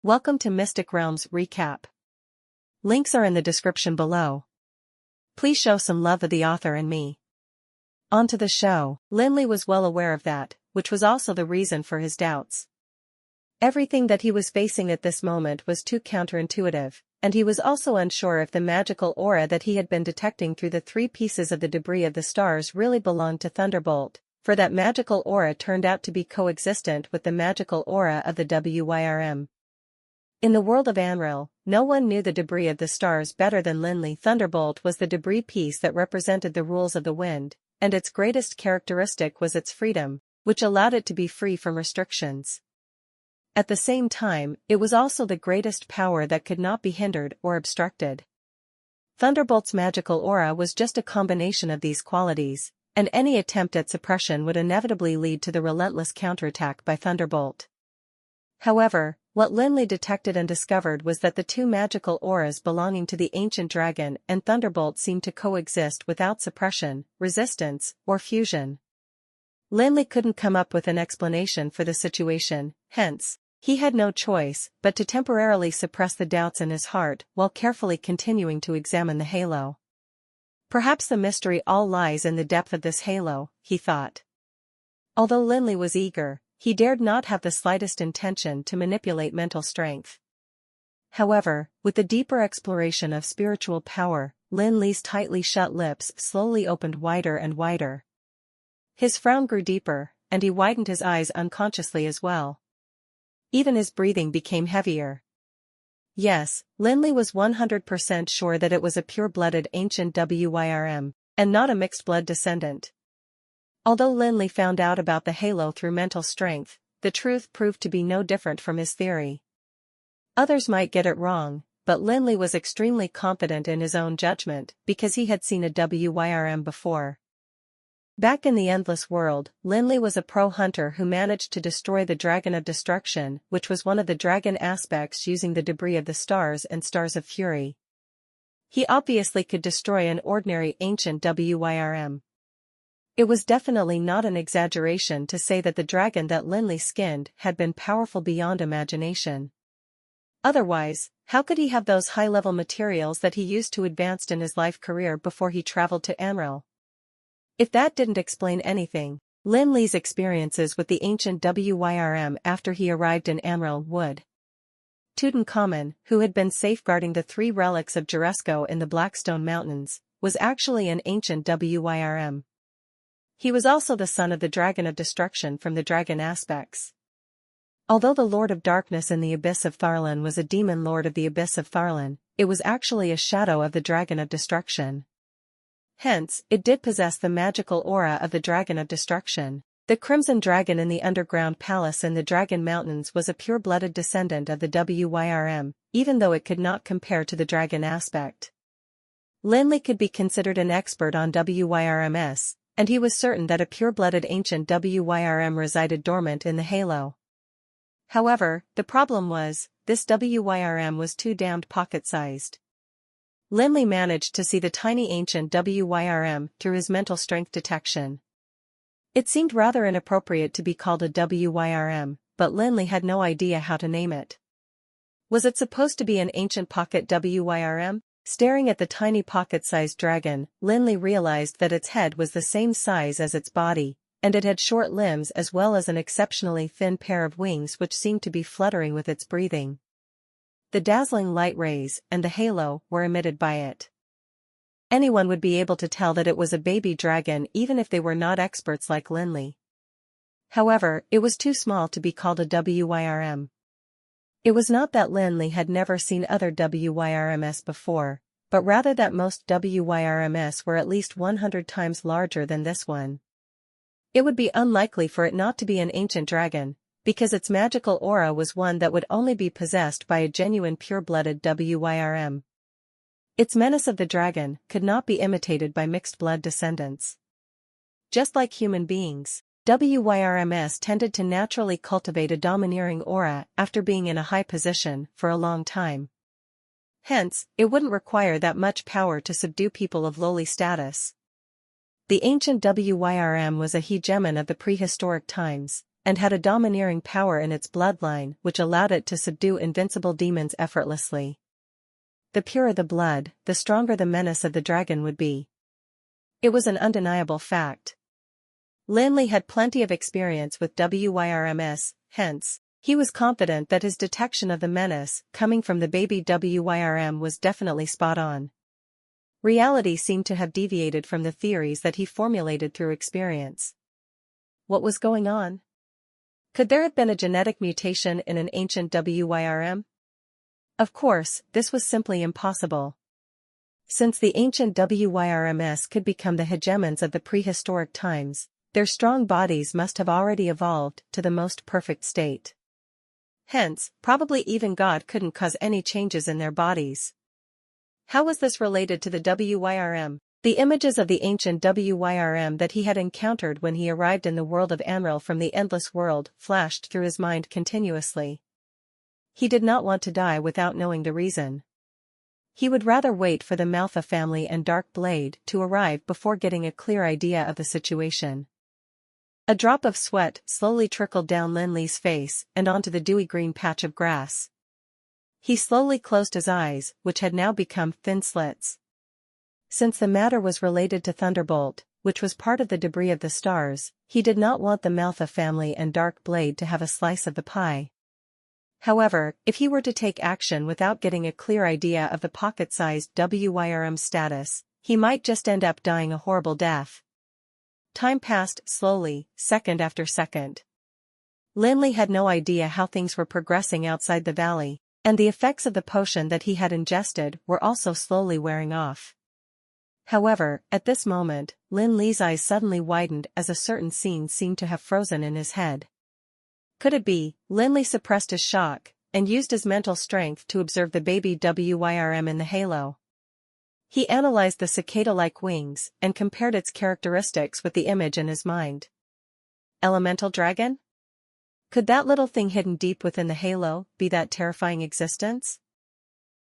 Welcome to Mystic Realms Recap. Links are in the description below. Please show some love of the author and me. On to the show. Lin Li was well aware of that, which was also the reason for his doubts. Everything that he was facing at this moment was too counterintuitive, and he was also unsure if the magical aura that he had been detecting through the 3 pieces of the debris of the stars really belonged to Thunderbolt, for that magical aura turned out to be coexistent with the magical aura of the WYRM. In the world of Anril, no one knew the debris of the stars better than Lin Li. Thunderbolt was the debris piece that represented the rules of the wind, and its greatest characteristic was its freedom, which allowed it to be free from restrictions. At the same time, it was also the greatest power that could not be hindered or obstructed. Thunderbolt's magical aura was just a combination of these qualities, and any attempt at suppression would inevitably lead to the relentless counterattack by Thunderbolt. However, what Lin Li detected and discovered was that the 2 magical auras belonging to the ancient dragon and Thunderbolt seemed to coexist without suppression, resistance, or fusion. Lin Li couldn't come up with an explanation for the situation, hence, he had no choice but to temporarily suppress the doubts in his heart while carefully continuing to examine the halo. Perhaps the mystery all lies in the depth of this halo, he thought. Although Lin Li was eager, he dared not have the slightest intention to manipulate mental strength. However, with the deeper exploration of spiritual power, Lin Li's tightly shut lips slowly opened wider and wider. His frown grew deeper, and he widened his eyes unconsciously as well. Even his breathing became heavier. Yes, Lin Li was 100% sure that it was a pure-blooded ancient WYRM, and not a mixed-blood descendant. Although Lin Li found out about the halo through mental strength, the truth proved to be no different from his theory. Others might get it wrong, but Lin Li was extremely confident in his own judgment because he had seen a WYRM before. Back in the Endless World, Lin Li was a pro-hunter who managed to destroy the Dragon of Destruction, which was one of the dragon aspects using the debris of the stars and Stars of Fury. He obviously could destroy an ordinary ancient WYRM. It was definitely not an exaggeration to say that the dragon that Lin Li skinned had been powerful beyond imagination. Otherwise, how could he have those high-level materials that he used to advance in his life career before he traveled to Anril? If that didn't explain anything, Lin Li's experiences with the ancient WYRM after he arrived in Anril would. Tutankhamun, who had been safeguarding the 3 relics of Juresco in the Blackstone Mountains, was actually an ancient WYRM. He was also the son of the Dragon of Destruction from the Dragon Aspects. Although the Lord of Darkness in the Abyss of Tharlan was a demon lord of the Abyss of Tharlan, it was actually a shadow of the Dragon of Destruction. Hence, it did possess the magical aura of the Dragon of Destruction. The Crimson Dragon in the underground palace in the Dragon Mountains was a pure-blooded descendant of the WYRM, even though it could not compare to the Dragon Aspect. Lin Li could be considered an expert on WYRMs, and he was certain that a pure-blooded ancient WYRM resided dormant in the halo. However, the problem was, this WYRM was too damned pocket-sized. Lin Li managed to see the tiny ancient WYRM through his mental strength detection. It seemed rather inappropriate to be called a WYRM, but Lin Li had no idea how to name it. Was it supposed to be an ancient pocket WYRM? Staring at the tiny pocket-sized dragon, Lin Li realized that its head was the same size as its body, and it had short limbs as well as an exceptionally thin pair of wings which seemed to be fluttering with its breathing. The dazzling light rays and the halo were emitted by it. Anyone would be able to tell that it was a baby dragon even if they were not experts like Lin Li. However, it was too small to be called a WYRM. It was not that Lin Li had never seen other WYRMs before, but rather that most WYRMs were at least 100 times larger than this one. It would be unlikely for it not to be an ancient dragon, because its magical aura was one that would only be possessed by a genuine pure-blooded WYRM. Its menace of the dragon could not be imitated by mixed-blood descendants. Just like human beings, WYRMs tended to naturally cultivate a domineering aura after being in a high position for a long time. Hence, it wouldn't require that much power to subdue people of lowly status. The ancient WYRM was a hegemon of the prehistoric times, and had a domineering power in its bloodline which allowed it to subdue invincible demons effortlessly. The purer the blood, the stronger the menace of the dragon would be. It was an undeniable fact. Lin Li had plenty of experience with WYRMS, hence, he was confident that his detection of the menace coming from the baby WYRM was definitely spot on. Reality seemed to have deviated from the theories that he formulated through experience. What was going on? Could there have been a genetic mutation in an ancient WYRM? Of course, this was simply impossible. Since the ancient WYRMs could become the hegemons of the prehistoric times, their strong bodies must have already evolved to the most perfect state. Hence, probably even God couldn't cause any changes in their bodies. How was this related to the WYRM? The images of the ancient WYRM that he had encountered when he arrived in the world of Anril from the endless world flashed through his mind continuously. He did not want to die without knowing the reason. He would rather wait for the Manhwa family and Dark Blade to arrive before getting a clear idea of the situation. A drop of sweat slowly trickled down Lin Li's face and onto the dewy green patch of grass. He slowly closed his eyes, which had now become thin slits. Since the matter was related to Thunderbolt, which was part of the debris of the stars, he did not want the Manhwa family and Dark Blade to have a slice of the pie. However, if he were to take action without getting a clear idea of the pocket-sized WYRM status, he might just end up dying a horrible death. Time passed slowly, second after second. Lin Li had no idea how things were progressing outside the valley, and the effects of the potion that he had ingested were also slowly wearing off. However, at this moment, Lin Li's eyes suddenly widened as a certain scene seemed to have frozen in his head. Could it be? Lin Li suppressed his shock, and used his mental strength to observe the baby WYRM in the halo. He analyzed the cicada-like wings, and compared its characteristics with the image in his mind. Elemental dragon? Could that little thing hidden deep within the halo be that terrifying existence?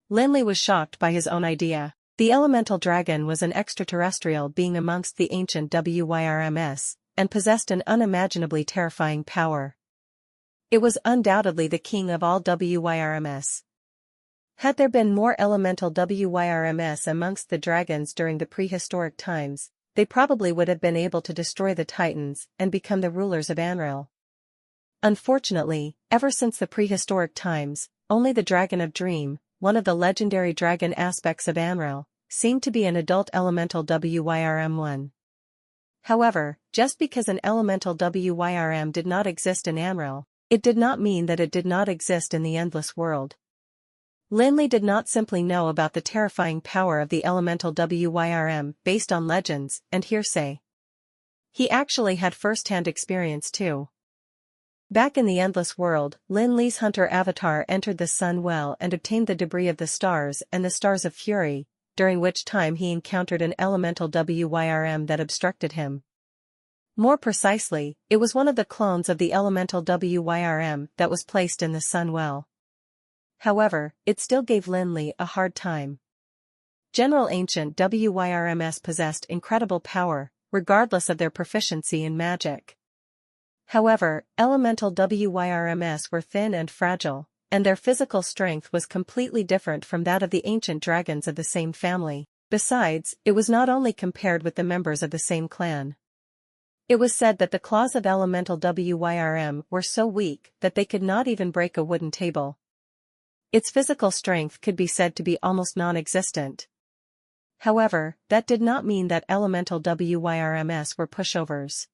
Lin Li was shocked by his own idea. The elemental dragon was an extraterrestrial being amongst the ancient WYRMs, and possessed an unimaginably terrifying power. It was undoubtedly the king of all WYRMs. Had there been more elemental WYRMs amongst the dragons during the prehistoric times, they probably would have been able to destroy the Titans and become the rulers of Anril. Unfortunately, ever since the prehistoric times, only the Dragon of Dream, one of the legendary dragon aspects of Anril, seemed to be an adult elemental WYRM1. However, just because an elemental WYRM did not exist in Anril, it did not mean that it did not exist in the endless world. Lin Li did not simply know about the terrifying power of the elemental WYRM based on legends and hearsay. He actually had first-hand experience too. Back in the endless world, Lin Li's hunter avatar entered the Sun Well and obtained the debris of the stars and the Stars of Fury, during which time he encountered an elemental WYRM that obstructed him. More precisely, it was one of the clones of the elemental WYRM that was placed in the Sun Well. However, it still gave Lin Li a hard time. General ancient WYRMs possessed incredible power, regardless of their proficiency in magic. However, elemental WYRMs were thin and fragile, and their physical strength was completely different from that of the ancient dragons of the same family. Besides, it was not only compared with the members of the same clan. It was said that the claws of elemental WYRM were so weak that they could not even break a wooden table. Its physical strength could be said to be almost non-existent. However, that did not mean that elemental WYRMs were pushovers.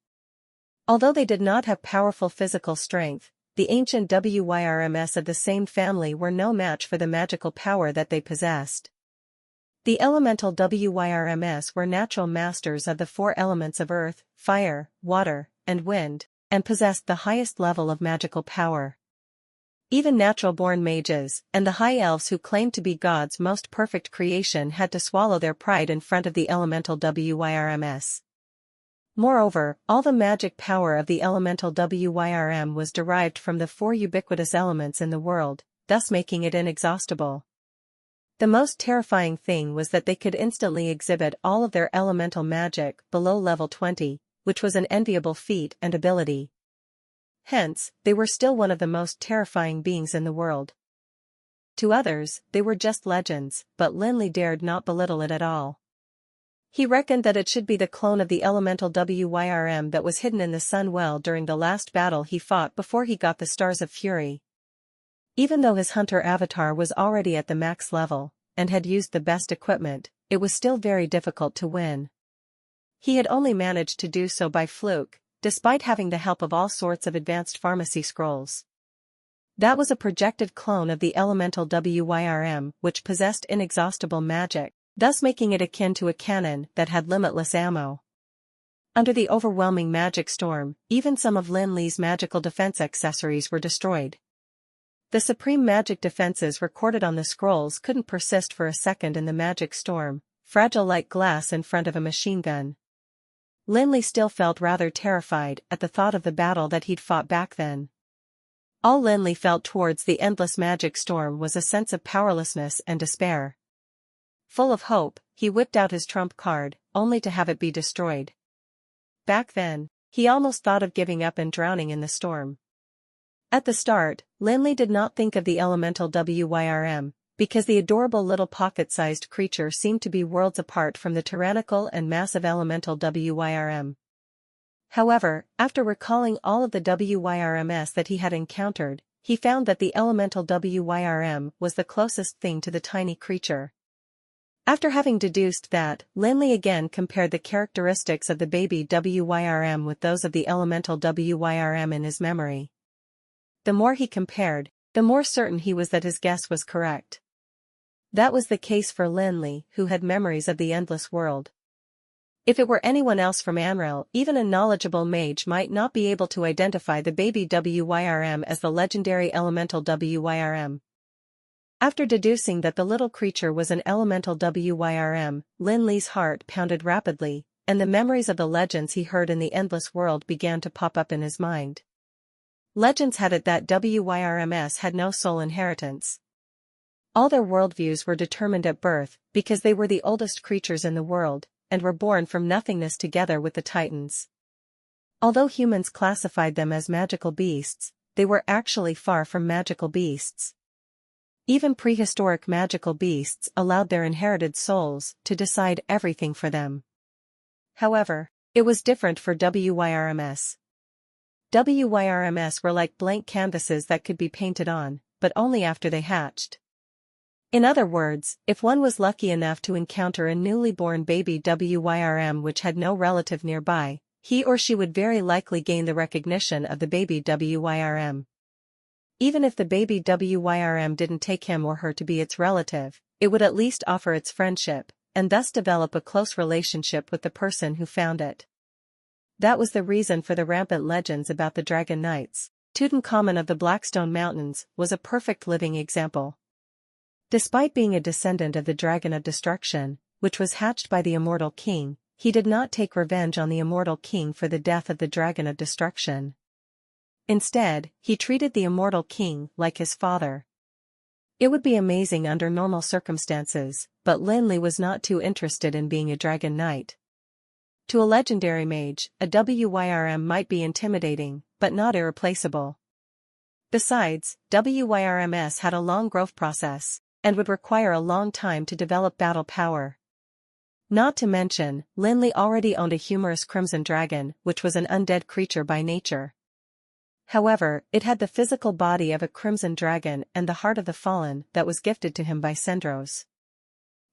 Although they did not have powerful physical strength, the ancient WYRMs of the same family were no match for the magical power that they possessed. The elemental WYRMs were natural masters of the four elements of earth, fire, water, and wind, and possessed the highest level of magical power. Even natural-born mages, and the high elves who claimed to be God's most perfect creation had to swallow their pride in front of the elemental WYRMs. Moreover, all the magic power of the elemental WYRM was derived from the four ubiquitous elements in the world, thus making it inexhaustible. The most terrifying thing was that they could instantly exhibit all of their elemental magic below level 20, which was an enviable feat and ability. Hence, they were still one of the most terrifying beings in the world. To others, they were just legends, but Lin Li dared not belittle it at all. He reckoned that it should be the clone of the elemental Wyrm that was hidden in the Sun Well during the last battle he fought before he got the Stars of Fury. Even though his hunter avatar was already at the max level, and had used the best equipment, it was still very difficult to win. He had only managed to do so by fluke, despite having the help of all sorts of advanced pharmacy scrolls. That was a projected clone of the elemental Wyrm which possessed inexhaustible magic, thus making it akin to a cannon that had limitless ammo. Under the overwhelming magic storm, even some of Lin Li's magical defense accessories were destroyed. The supreme magic defenses recorded on the scrolls couldn't persist for a second in the magic storm, fragile like glass in front of a machine gun. Lin Li still felt rather terrified at the thought of the battle that he'd fought back then. All Lin Li felt towards the endless magic storm was a sense of powerlessness and despair. Full of hope, he whipped out his trump card, only to have it be destroyed. Back then, he almost thought of giving up and drowning in the storm. At the start, Lin Li did not think of the elemental Wyrm, because the adorable little pocket-sized creature seemed to be worlds apart from the tyrannical and massive elemental Wyrm. However, after recalling all of the Wyrms that he had encountered, he found that the elemental Wyrm was the closest thing to the tiny creature. After having deduced that, Lin Li again compared the characteristics of the baby Wyrm with those of the elemental Wyrm in his memory. The more he compared, the more certain he was that his guess was correct. That was the case for Lin Li, who had memories of the endless world. If it were anyone else from Manhwa, even a knowledgeable mage might not be able to identify the baby Wyrm as the legendary elemental Wyrm. After deducing that the little creature was an elemental Wyrm, Lin Li's heart pounded rapidly, and the memories of the legends he heard in the endless world began to pop up in his mind. Legends had it that Wyrms had no soul inheritance. All their worldviews were determined at birth, because they were the oldest creatures in the world, and were born from nothingness together with the Titans. Although humans classified them as magical beasts, they were actually far from magical beasts. Even prehistoric magical beasts allowed their inherited souls to decide everything for them. However, it was different for Wyrms. Wyrms were like blank canvases that could be painted on, but only after they hatched. In other words, if one was lucky enough to encounter a newly born baby Wyrm which had no relative nearby, he or she would very likely gain the recognition of the baby Wyrm. Even if the baby Wyrm didn't take him or her to be its relative, it would at least offer its friendship, and thus develop a close relationship with the person who found it. That was the reason for the rampant legends about the Dragon Knights. Tutankhamun of the Blackstone Mountains was a perfect living example. Despite being a descendant of the Dragon of Destruction, which was hatched by the Immortal King, he did not take revenge on the Immortal King for the death of the Dragon of Destruction. Instead, he treated the Immortal King like his father. It would be amazing under normal circumstances, but Lin Li was not too interested in being a Dragon Knight. To a legendary mage, a Wyrm might be intimidating, but not irreplaceable. Besides, Wyrms had a long growth process, and would require a long time to develop battle power. Not to mention, Lin Li already owned a humorous crimson dragon, which was an undead creature by nature. However, it had the physical body of a crimson dragon and the heart of the fallen that was gifted to him by Sendros.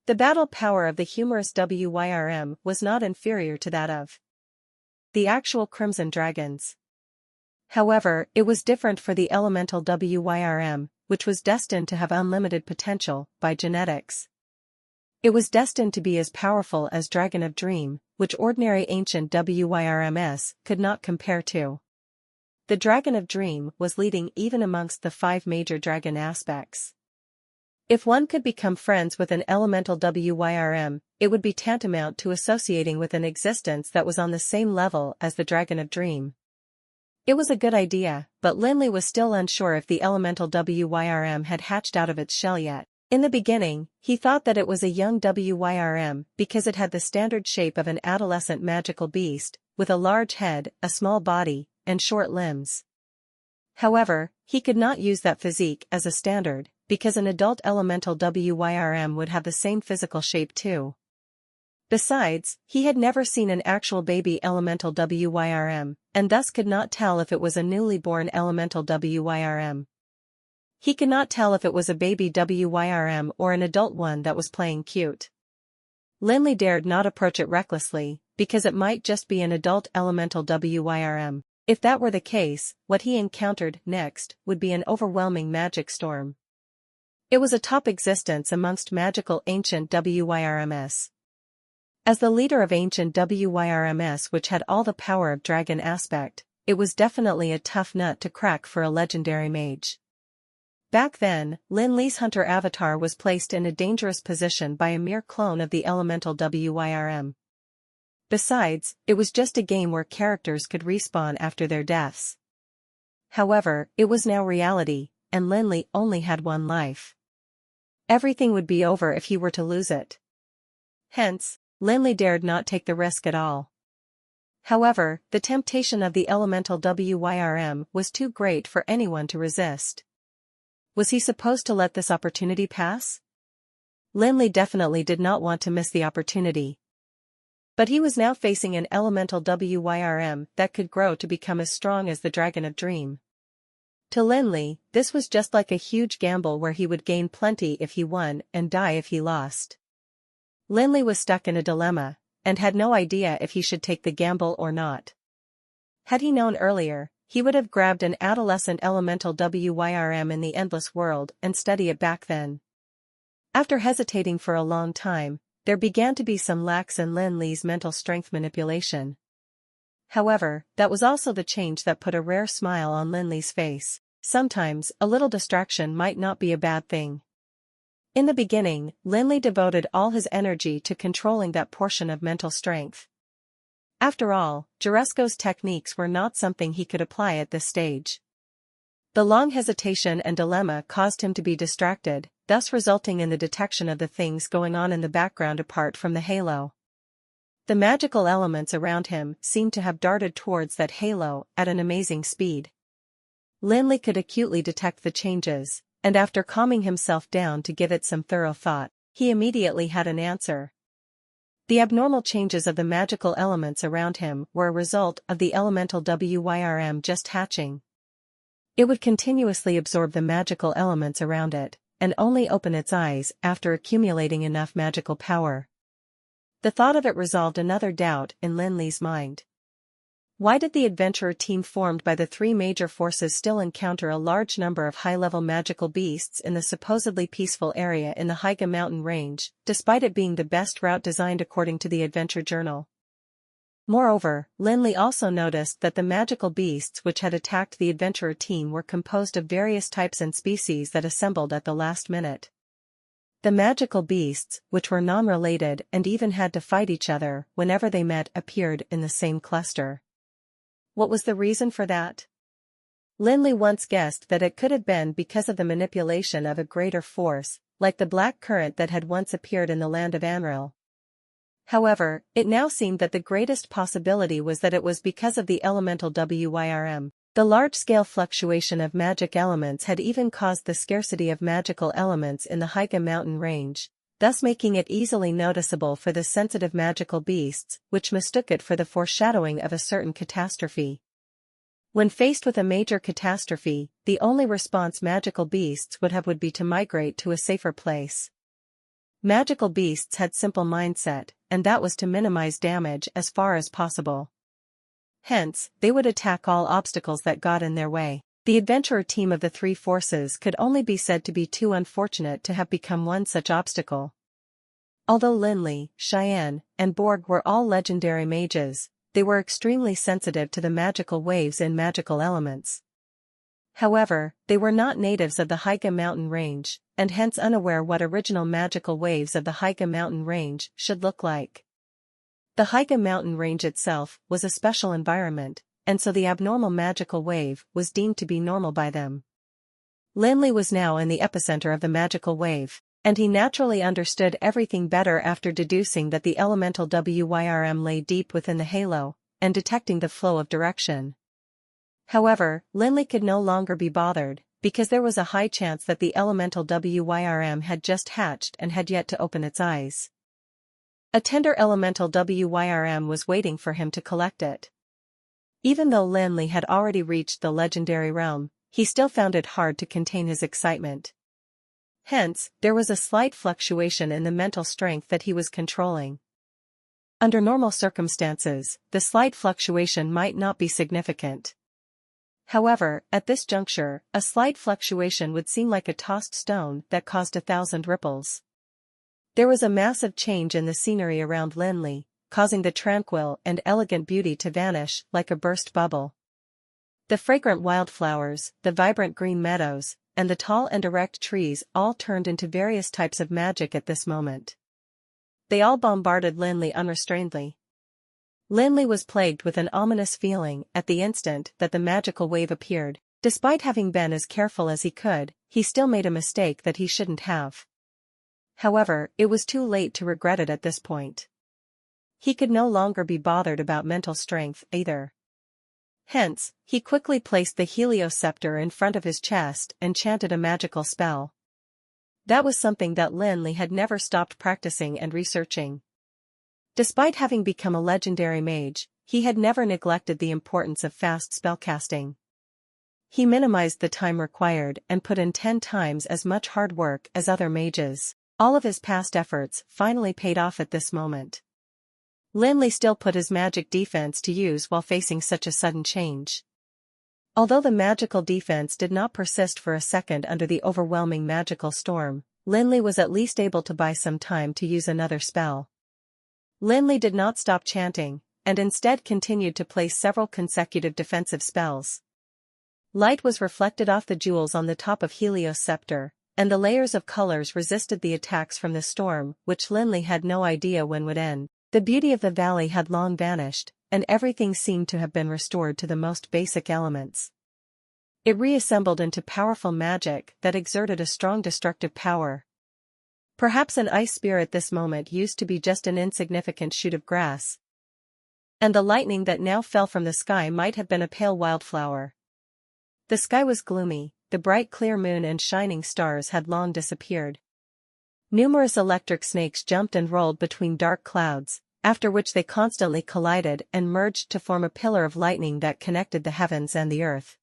The battle power of the humorous Wyrm was not inferior to that of the actual crimson dragons. However, it was different for the elemental Wyrm, which was destined to have unlimited potential by genetics. It was destined to be as powerful as Dragon of Dream, which ordinary ancient Wyrms could not compare to. The Dragon of Dream was leading even amongst the 5 major dragon aspects. If one could become friends with an elemental Wyrm, it would be tantamount to associating with an existence that was on the same level as the Dragon of Dream. It was a good idea, but Lin Li was still unsure if the elemental Wyrm had hatched out of its shell yet. In the beginning, he thought that it was a young Wyrm because it had the standard shape of an adolescent magical beast, with a large head, a small body, and short limbs. However, he could not use that physique as a standard, because an adult elemental WYRM would have the same physical shape too. Besides, he had never seen an actual baby elemental WYRM, and thus could not tell if it was a newly born elemental WYRM. He could not tell if it was a baby WYRM or an adult one that was playing cute. Lin Li dared not approach it recklessly, because it might just be an adult elemental WYRM. If that were the case, what he encountered next would be an overwhelming magic storm. It was a top existence amongst magical ancient WYRMs. As the leader of ancient WYRMs, which had all the power of dragon aspect, it was definitely a tough nut to crack for a legendary mage. Back then, Lin Li's hunter avatar was placed in a dangerous position by a mere clone of the elemental WYRM. Besides, it was just a game where characters could respawn after their deaths. However, it was now reality, and Lin Li only had one life. Everything would be over if he were to lose it. Hence, Lin Li dared not take the risk at all. However, the temptation of the elemental WYRM was too great for anyone to resist. Was he supposed to let this opportunity pass? Lin Li definitely did not want to miss the opportunity. But he was now facing an elemental WYRM that could grow to become as strong as the Dragon of Dream. To Lin Li, this was just like a huge gamble where he would gain plenty if he won and die if he lost. Lin Li was stuck in a dilemma, and had no idea if he should take the gamble or not. Had he known earlier, he would have grabbed an adolescent elemental WYRM in the Endless World and studied it back then. After hesitating for a long time, there began to be some lacks in Lin Li's mental strength manipulation. However, that was also the change that put a rare smile on Lin Li's face. Sometimes, a little distraction might not be a bad thing. In the beginning, Lin Li devoted all his energy to controlling that portion of mental strength. After all, Juresco's techniques were not something he could apply at this stage. The long hesitation and dilemma caused him to be distracted, thus resulting in the detection of the things going on in the background apart from the halo. The magical elements around him seemed to have darted towards that halo at an amazing speed. Lin Li could acutely detect the changes, and after calming himself down to give it some thorough thought, he immediately had an answer. The abnormal changes of the magical elements around him were a result of the elemental WYRM just hatching. It would continuously absorb the magical elements around it, and only open its eyes after accumulating enough magical power. The thought of it resolved another doubt in Lin Li's mind. Why did the adventurer team formed by the three major forces still encounter a large number of high-level magical beasts in the supposedly peaceful area in the Haiga mountain range, despite it being the best route designed according to the adventure journal? Moreover, Lin Li also noticed that the magical beasts which had attacked the adventurer team were composed of various types and species that assembled at the last minute. The magical beasts, which were non-related and even had to fight each other whenever they met, appeared in the same cluster. What was the reason for that? Lin Li once guessed that it could have been because of the manipulation of a greater force, like the black current that had once appeared in the land of Anril. However, it now seemed that the greatest possibility was that it was because of the elemental WYRM. The large-scale fluctuation of magic elements had even caused the scarcity of magical elements in the Haiga mountain range, thus making it easily noticeable for the sensitive magical beasts, which mistook it for the foreshadowing of a certain catastrophe. When faced with a major catastrophe, the only response magical beasts would have would be to migrate to a safer place. Magical beasts had simple mindset, and that was to minimize damage as far as possible. Hence, they would attack all obstacles that got in their way. The adventurer team of the three forces could only be said to be too unfortunate to have become one such obstacle. Although Lin Li, Cheyenne, and Borg were all legendary mages, they were extremely sensitive to the magical waves and magical elements. However, they were not natives of the Haiga mountain range, and hence unaware what original magical waves of the Haiga mountain range should look like. The Haiga mountain range itself was a special environment, and so the abnormal magical wave was deemed to be normal by them. Lin Li was now in the epicenter of the magical wave, and he naturally understood everything better after deducing that the elemental WYRM lay deep within the halo, and detecting the flow of direction. However, Lin Li could no longer be bothered, because there was a high chance that the elemental Wyrm had just hatched and had yet to open its eyes. A tender elemental Wyrm was waiting for him to collect it. Even though Lin Li had already reached the legendary realm, he still found it hard to contain his excitement. Hence, there was a slight fluctuation in the mental strength that he was controlling. Under normal circumstances, the slight fluctuation might not be significant. However, at this juncture, a slight fluctuation would seem like a tossed stone that caused 1,000 ripples. There was a massive change in the scenery around Lin Li, causing the tranquil and elegant beauty to vanish like a burst bubble. The fragrant wildflowers, the vibrant green meadows, and the tall and erect trees all turned into various types of magic at this moment. They all bombarded Lin Li unrestrainedly. Lin Li was plagued with an ominous feeling at the instant that the magical wave appeared. Despite having been as careful as he could, he still made a mistake that he shouldn't have. However, it was too late to regret it at this point. He could no longer be bothered about mental strength either. Hence, he quickly placed the helioscepter in front of his chest and chanted a magical spell. That was something that Lin Li had never stopped practicing and researching. Despite having become a legendary mage, he had never neglected the importance of fast spellcasting. He minimized the time required and put in 10 times as much hard work as other mages. All of his past efforts finally paid off at this moment. Lin Li still put his magic defense to use while facing such a sudden change. Although the magical defense did not persist for a second under the overwhelming magical storm, Lin Li was at least able to buy some time to use another spell. Lin Li did not stop chanting, and instead continued to place several consecutive defensive spells. Light was reflected off the jewels on the top of Helios' scepter, and the layers of colors resisted the attacks from the storm, which Lin Li had no idea when would end. The beauty of the valley had long vanished, and everything seemed to have been restored to the most basic elements. It reassembled into powerful magic that exerted a strong destructive power. Perhaps an ice spear at this moment used to be just an insignificant shoot of grass. And the lightning that now fell from the sky might have been a pale wildflower. The sky was gloomy, the bright clear moon and shining stars had long disappeared. Numerous electric snakes jumped and rolled between dark clouds, after which they constantly collided and merged to form a pillar of lightning that connected the heavens and the earth.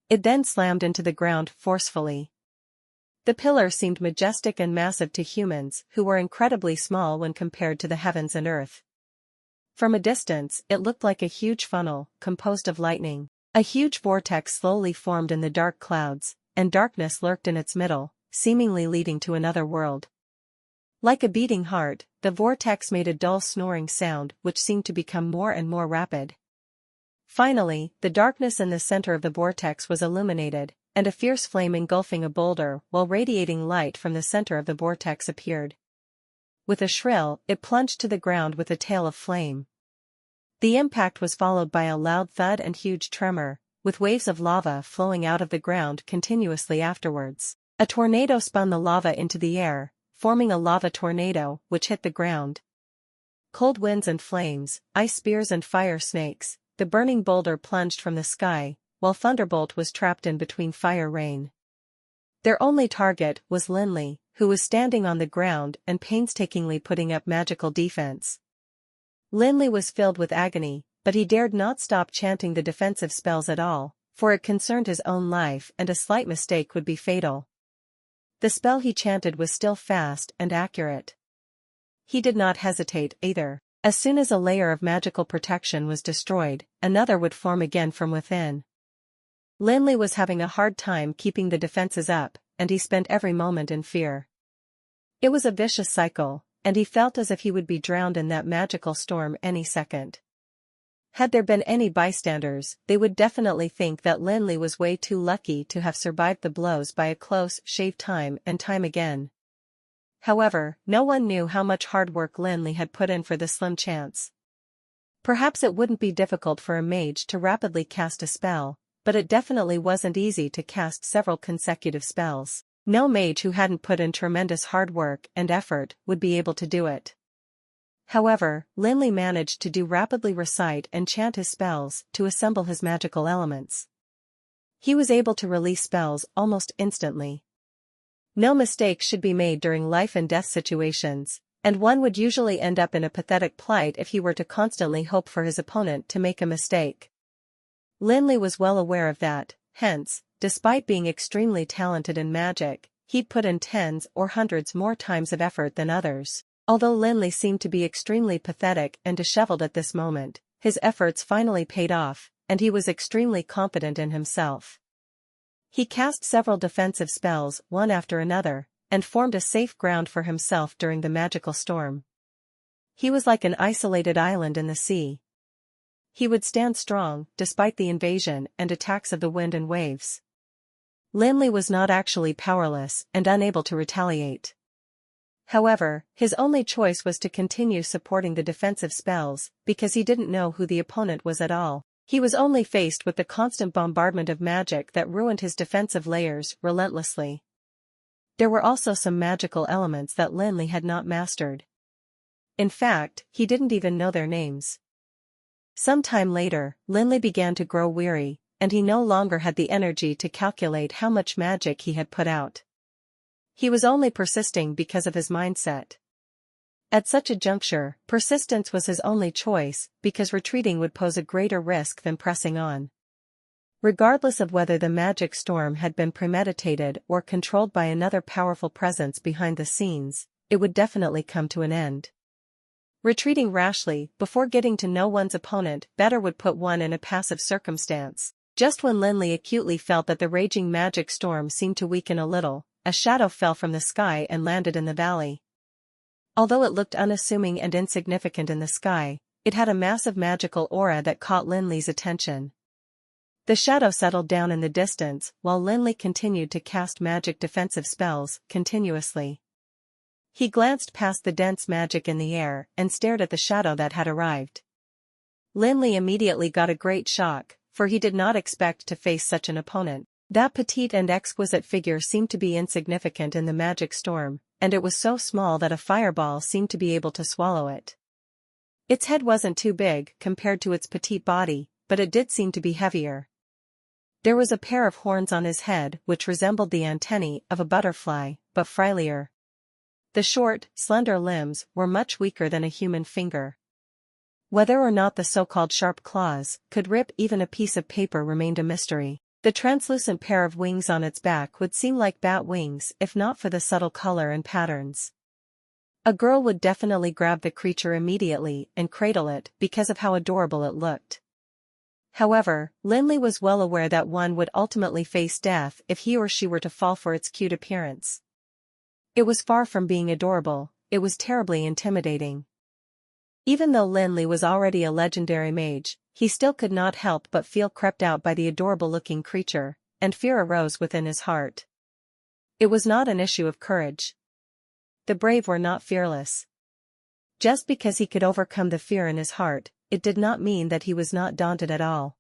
It then slammed into the ground forcefully. The pillar seemed majestic and massive to humans who were incredibly small when compared to the heavens and earth. From a distance, it looked like a huge funnel, composed of lightning. A huge vortex slowly formed in the dark clouds, and darkness lurked in its middle, seemingly leading to another world. Like a beating heart, the vortex made a dull snoring sound which seemed to become more and more rapid. Finally, the darkness in the center of the vortex was illuminated, and a fierce flame engulfing a boulder while radiating light from the center of the vortex appeared. With a shrill, it plunged to the ground with a tail of flame. The impact was followed by a loud thud and huge tremor, with waves of lava flowing out of the ground continuously afterwards. A tornado spun the lava into the air, forming a lava tornado which hit the ground. Cold winds and flames, ice spears and fire snakes, the burning boulder plunged from the sky, while Thunderbolt was trapped in between fire rain. Their only target was Lin Li, who was standing on the ground and painstakingly putting up magical defense. Lin Li was filled with agony, but he dared not stop chanting the defensive spells at all, for it concerned his own life and a slight mistake would be fatal. The spell he chanted was still fast and accurate. He did not hesitate either. As soon as a layer of magical protection was destroyed, another would form again from within. Lin Li was having a hard time keeping the defenses up, and he spent every moment in fear. It was a vicious cycle, and he felt as if he would be drowned in that magical storm any second. Had there been any bystanders, they would definitely think that Lin Li was way too lucky to have survived the blows by a close shave time and time again. However, no one knew how much hard work Lin Li had put in for this slim chance. Perhaps it wouldn't be difficult for a mage to rapidly cast a spell, but it definitely wasn't easy to cast several consecutive spells. No mage who hadn't put in tremendous hard work and effort would be able to do it. However, Lin Li managed to rapidly recite and chant his spells to assemble his magical elements. He was able to release spells almost instantly. No mistakes should be made during life and death situations, and one would usually end up in a pathetic plight if he were to constantly hope for his opponent to make a mistake. Lin Li was well aware of that, hence, despite being extremely talented in magic, he'd put in tens or hundreds more times of effort than others. Although Lin Li seemed to be extremely pathetic and disheveled at this moment, his efforts finally paid off, and he was extremely confident in himself. He cast several defensive spells one after another, and formed a safe ground for himself during the magical storm. He was like an isolated island in the sea. He would stand strong, despite the invasion and attacks of the wind and waves. Lin Li was not actually powerless and unable to retaliate. However, his only choice was to continue supporting the defensive spells, because he didn't know who the opponent was at all. He was only faced with the constant bombardment of magic that ruined his defensive layers relentlessly. There were also some magical elements that Lin Li had not mastered. In fact, he didn't even know their names. Some time later, Lin Li began to grow weary, and he no longer had the energy to calculate how much magic he had put out. He was only persisting because of his mindset. At such a juncture, persistence was his only choice, because retreating would pose a greater risk than pressing on. Regardless of whether the magic storm had been premeditated or controlled by another powerful presence behind the scenes, it would definitely come to an end. Retreating rashly, before getting to know one's opponent better would put one in a passive circumstance. Just when Lin Li acutely felt that the raging magic storm seemed to weaken a little, a shadow fell from the sky and landed in the valley. Although it looked unassuming and insignificant in the sky, it had a massive magical aura that caught Lin Li's attention. The shadow settled down in the distance while Lin Li continued to cast magic defensive spells continuously. He glanced past the dense magic in the air and stared at the shadow that had arrived. Lin Li immediately got a great shock, for he did not expect to face such an opponent. That petite and exquisite figure seemed to be insignificant in the magic storm, and it was so small that a fireball seemed to be able to swallow it. Its head wasn't too big compared to its petite body, but it did seem to be heavier. There was a pair of horns on his head which resembled the antennae of a butterfly, but frilier. The short, slender limbs were much weaker than a human finger. Whether or not the so-called sharp claws could rip even a piece of paper remained a mystery. The translucent pair of wings on its back would seem like bat wings if not for the subtle color and patterns. A girl would definitely grab the creature immediately and cradle it because of how adorable it looked. However, Lin Li was well aware that one would ultimately face death if he or she were to fall for its cute appearance. It was far from being adorable, it was terribly intimidating. Even though Lin Li was already a legendary mage, he still could not help but feel crept out by the adorable-looking creature, and fear arose within his heart. It was not an issue of courage. The brave were not fearless. Just because he could overcome the fear in his heart, it did not mean that he was not daunted at all.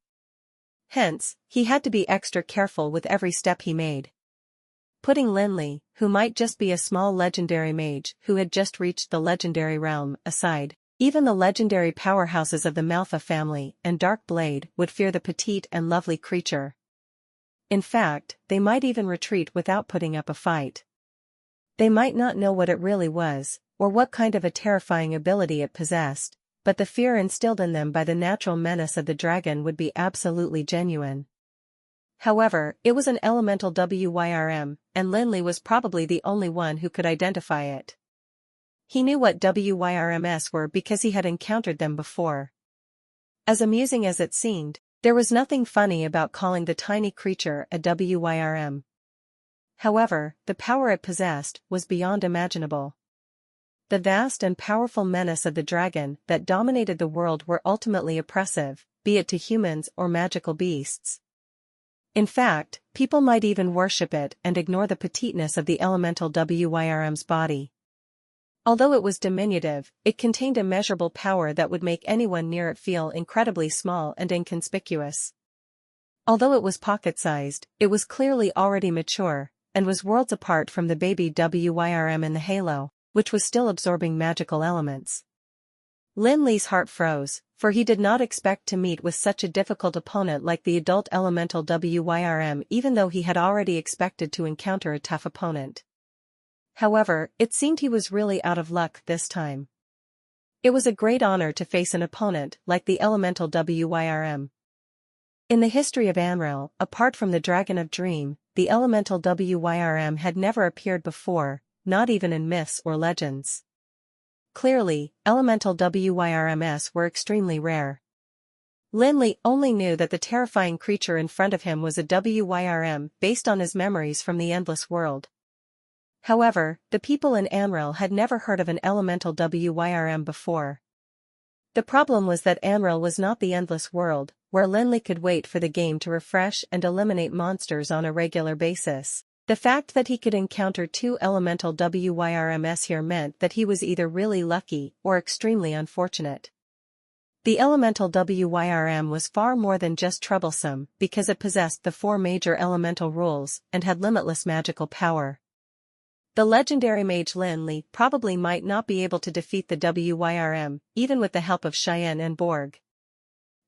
Hence, he had to be extra careful with every step he made. Putting Lin Li, who might just be a small legendary mage who had just reached the legendary realm, aside, even the legendary powerhouses of the Manhwa family and Dark Blade would fear the petite and lovely creature. In fact, they might even retreat without putting up a fight. They might not know what it really was, or what kind of a terrifying ability it possessed, but the fear instilled in them by the natural menace of the dragon would be absolutely genuine. However, it was an elemental WYRM, and Lin Li was probably the only one who could identify it. He knew what WYRMs were because he had encountered them before. As amusing as it seemed, there was nothing funny about calling the tiny creature a WYRM. However, the power it possessed was beyond imaginable. The vast and powerful menace of the dragon that dominated the world were ultimately oppressive, be it to humans or magical beasts. In fact, people might even worship it and ignore the petiteness of the elemental WYRM's body. Although it was diminutive, it contained immeasurable power that would make anyone near it feel incredibly small and inconspicuous. Although it was pocket-sized, it was clearly already mature, and was worlds apart from the baby WYRM in the halo, which was still absorbing magical elements. Lin Li's heart froze, for he did not expect to meet with such a difficult opponent like the adult elemental Wyrm, even though he had already expected to encounter a tough opponent. However, it seemed he was really out of luck this time. It was a great honor to face an opponent like the elemental Wyrm. In the history of Anril, apart from the Dragon of Dream, the elemental Wyrm had never appeared before, not even in myths or legends. Clearly, elemental Wyrms were extremely rare. Lin Li only knew that the terrifying creature in front of him was a Wyrm based on his memories from the Endless World. However, the people in Anril had never heard of an elemental Wyrm before. The problem was that Anril was not the Endless World, where Lin Li could wait for the game to refresh and eliminate monsters on a regular basis. The fact that he could encounter two elemental Wyrms here meant that he was either really lucky or extremely unfortunate. The elemental Wyrm was far more than just troublesome because it possessed the four major elemental rules and had limitless magical power. The legendary mage Lin Li probably might not be able to defeat the Wyrm, even with the help of Cheyenne and Borg.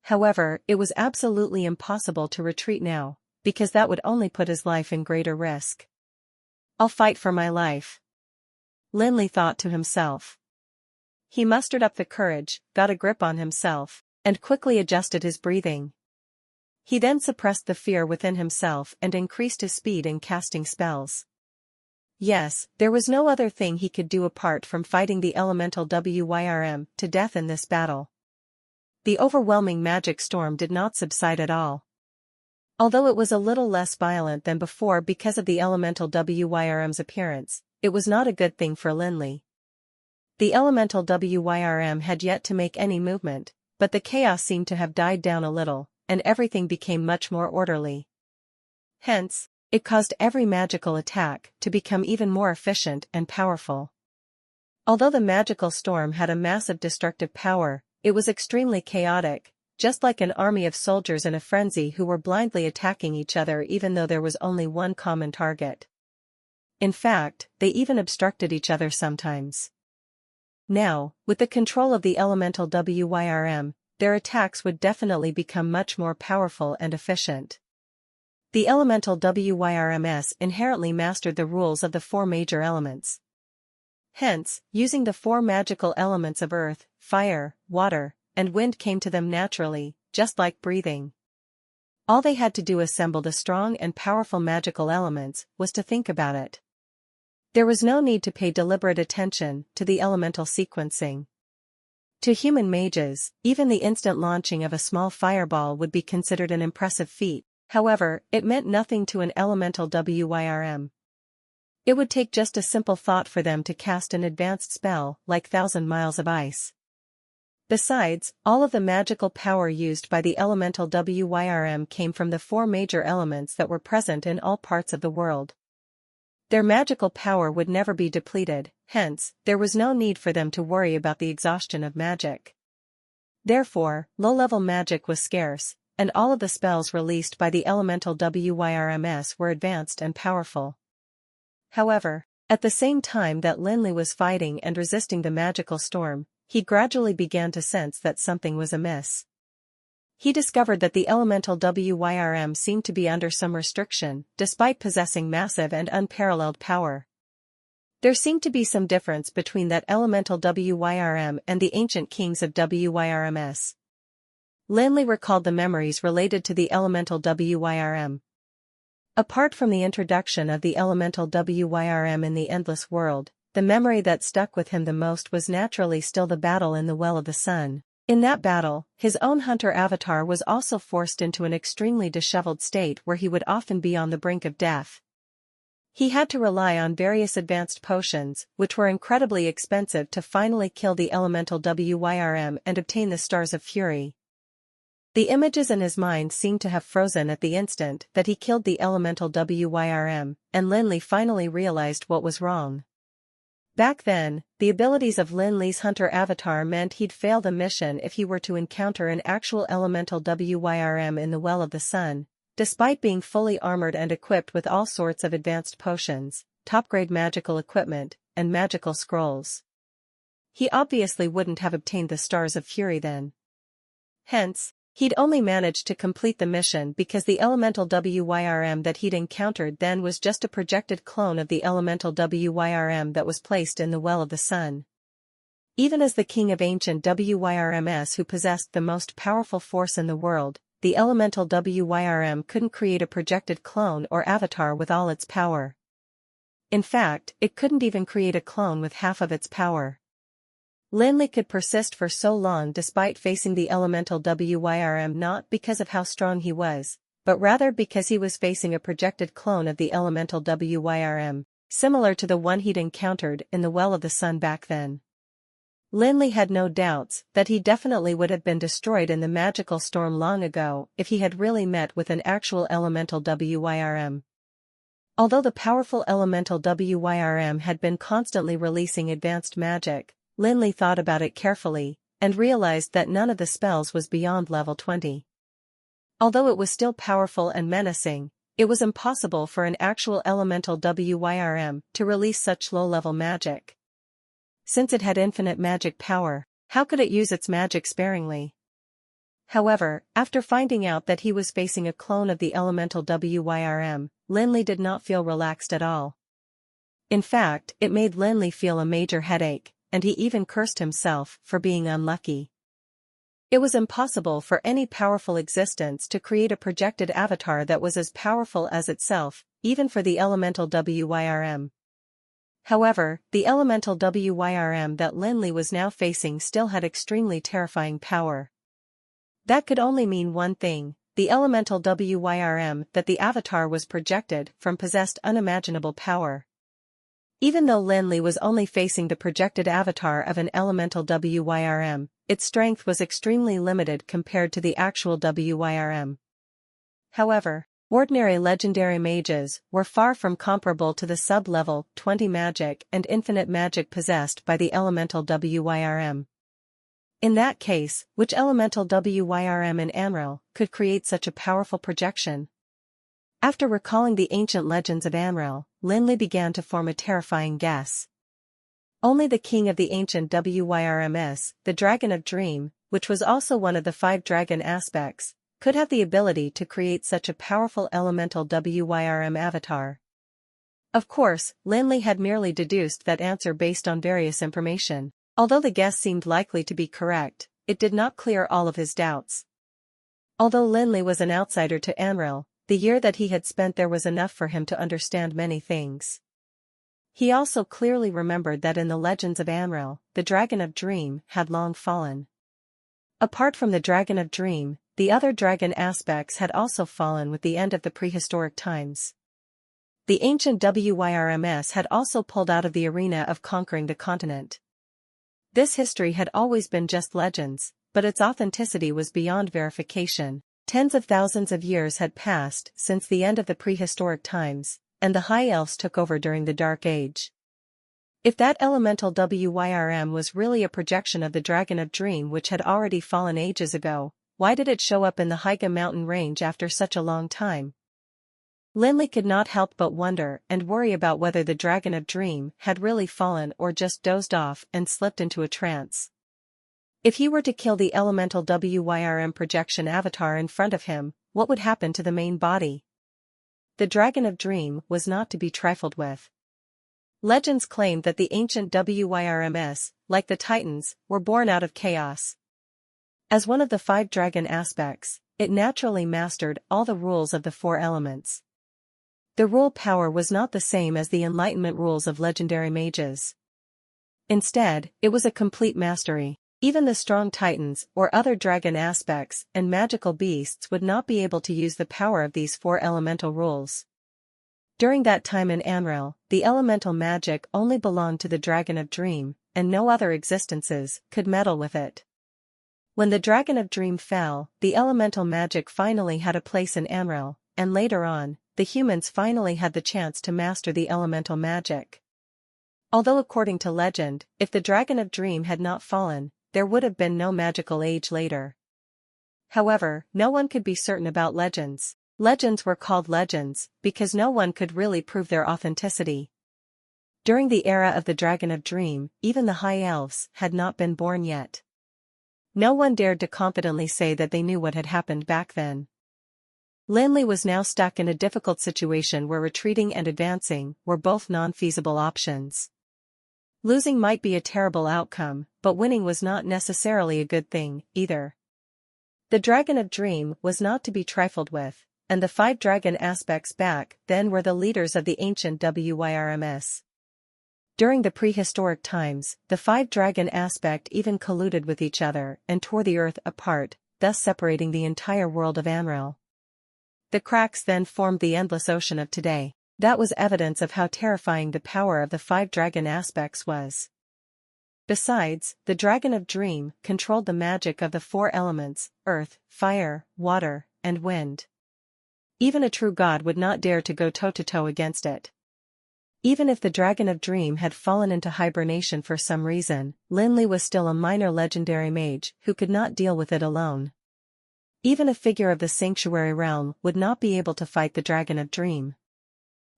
However, it was absolutely impossible to retreat now, because that would only put his life in greater risk. I'll fight for my life, Lin Li thought to himself. He mustered up the courage, got a grip on himself, and quickly adjusted his breathing. He then suppressed the fear within himself and increased his speed in casting spells. Yes, there was no other thing he could do apart from fighting the elemental Wyrm to death in this battle. The overwhelming magic storm did not subside at all. Although it was a little less violent than before because of the elemental Wyrm's appearance, it was not a good thing for Lin Li. The elemental Wyrm had yet to make any movement, but the chaos seemed to have died down a little, and everything became much more orderly. Hence, it caused every magical attack to become even more efficient and powerful. Although the magical storm had a massive destructive power, it was extremely chaotic, just like an army of soldiers in a frenzy who were blindly attacking each other even though there was only one common target. In fact, they even obstructed each other sometimes. Now, with the control of the elemental Wyrm, their attacks would definitely become much more powerful and efficient. The elemental Wyrms inherently mastered the rules of the four major elements. Hence, using the four magical elements of earth, fire, water, and wind came to them naturally, just like breathing. All they had to do assemble the strong and powerful magical elements was to think about it. There was no need to pay deliberate attention to the elemental sequencing. To human mages, even the instant launching of a small fireball would be considered an impressive feat. However, it meant nothing to an elemental Wyrm. It would take just a simple thought for them to cast an advanced spell like 1,000 miles of ice. Besides, all of the magical power used by the elemental Wyrm came from the four major elements that were present in all parts of the world. Their magical power would never be depleted, hence, there was no need for them to worry about the exhaustion of magic. Therefore, low-level magic was scarce, and all of the spells released by the elemental Wyrms were advanced and powerful. However, at the same time that Lin Li was fighting and resisting the magical storm, he gradually began to sense that something was amiss. He discovered that the elemental Wyrm seemed to be under some restriction, despite possessing massive and unparalleled power. There seemed to be some difference between that elemental Wyrm and the ancient kings of Wyrms. Lin Li recalled the memories related to the elemental Wyrm. Apart from the introduction of the elemental Wyrm in the Endless World, the memory that stuck with him the most was naturally still the battle in the Well of the Sun. In that battle, his own hunter avatar was also forced into an extremely disheveled state where he would often be on the brink of death. He had to rely on various advanced potions, which were incredibly expensive to finally kill the elemental Wyrm and obtain the Stars of Fury. The images in his mind seemed to have frozen at the instant that he killed the elemental Wyrm, and Lin Li finally realized what was wrong. Back then, the abilities of Lin Li's hunter avatar meant he'd fail the mission if he were to encounter an actual elemental Wyrm in the Well of the Sun, despite being fully armored and equipped with all sorts of advanced potions, top-grade magical equipment, and magical scrolls. He obviously wouldn't have obtained the Stars of Fury then. Hence, he'd only managed to complete the mission because the elemental WYRM that he'd encountered then was just a projected clone of the elemental WYRM that was placed in the Well of the Sun. Even as the king of ancient WYRMs who possessed the most powerful force in the world, the elemental WYRM couldn't create a projected clone or avatar with all its power. In fact, it couldn't even create a clone with half of its power. Lin Li could persist for so long despite facing the elemental WYRM not because of how strong he was, but rather because he was facing a projected clone of the elemental WYRM, similar to the one he'd encountered in the Well of the Sun back then. Lin Li had no doubts that he definitely would have been destroyed in the magical storm long ago if he had really met with an actual elemental WYRM. Although the powerful elemental WYRM had been constantly releasing advanced magic, Lin Li thought about it carefully, and realized that none of the spells was beyond level 20. Although it was still powerful and menacing, it was impossible for an actual elemental WYRM to release such low-level magic. Since it had infinite magic power, how could it use its magic sparingly? However, after finding out that he was facing a clone of the elemental WYRM, Lin Li did not feel relaxed at all. In fact, it made Lin Li feel a major headache, and he even cursed himself for being unlucky. It was impossible for any powerful existence to create a projected avatar that was as powerful as itself, even for the elemental WYRM. However, the elemental WYRM that Lin Li was now facing still had extremely terrifying power. That could only mean one thing: the elemental WYRM that the avatar was projected from possessed unimaginable power. Even though Lin Li was only facing the projected avatar of an elemental WYRM, its strength was extremely limited compared to the actual WYRM. However, ordinary legendary mages were far from comparable to the sub-level 20 magic and infinite magic possessed by the elemental WYRM. In that case, which elemental WYRM in Anril could create such a powerful projection? After recalling the ancient legends of Anril, Lin Li began to form a terrifying guess. Only the king of the ancient WYRMs, the Dragon of Dream, which was also one of the 5 dragon aspects, could have the ability to create such a powerful elemental WYRM avatar. Of course, Lin Li had merely deduced that answer based on various information. Although the guess seemed likely to be correct, it did not clear all of his doubts. Although Lin Li was an outsider to Anril, the year that he had spent there was enough for him to understand many things. He also clearly remembered that in the legends of Anril, the Dragon of Dream had long fallen. Apart from the Dragon of Dream, the other dragon aspects had also fallen with the end of the prehistoric times. The ancient WYRMs had also pulled out of the arena of conquering the continent. This history had always been just legends, but its authenticity was beyond verification. Tens of thousands of years had passed since the end of the prehistoric times, and the High Elves took over during the Dark Age. If that elemental WYRM was really a projection of the Dragon of Dream which had already fallen ages ago, why did it show up in the Haiga mountain range after such a long time? Lin Li could not help but wonder and worry about whether the Dragon of Dream had really fallen or just dozed off and slipped into a trance. If he were to kill the elemental WYRM projection avatar in front of him, what would happen to the main body? The Dragon of Dream was not to be trifled with. Legends claimed that the ancient WYRMs, like the Titans, were born out of chaos. As one of the 5 dragon aspects, it naturally mastered all the rules of the 4 elements. The rule power was not the same as the enlightenment rules of legendary mages. Instead, it was a complete mastery. Even the strong titans or other dragon aspects and magical beasts would not be able to use the power of these 4 elemental rules. During that time in Anril, the elemental magic only belonged to the Dragon of Dream, and no other existences could meddle with it. When the Dragon of Dream fell, the elemental magic finally had a place in Anril, and later on, the humans finally had the chance to master the elemental magic. Although according to legend, if the Dragon of Dream had not fallen, there would have been no magical age later. However, no one could be certain about legends. Legends were called legends because no one could really prove their authenticity. During the era of the Dragon of Dream, even the High Elves had not been born yet. No one dared to confidently say that they knew what had happened back then. Lin Li was now stuck in a difficult situation where retreating and advancing were both non-feasible options. Losing might be a terrible outcome, but winning was not necessarily a good thing, either. The Dragon of Dream was not to be trifled with, and the 5 dragon aspects back then were the leaders of the ancient WYRMS. During the prehistoric times, the 5 dragon aspect even colluded with each other and tore the earth apart, thus separating the entire world of Amril. The cracks then formed the endless ocean of today. That was evidence of how terrifying the power of the 5 dragon aspects was. Besides, the Dragon of Dream controlled the magic of the 4 elements: earth, fire, water, and wind. Even a true god would not dare to go toe-to-toe against it. Even if the Dragon of Dream had fallen into hibernation for some reason, Lin Li was still a minor legendary mage who could not deal with it alone. Even a figure of the Sanctuary realm would not be able to fight the Dragon of Dream.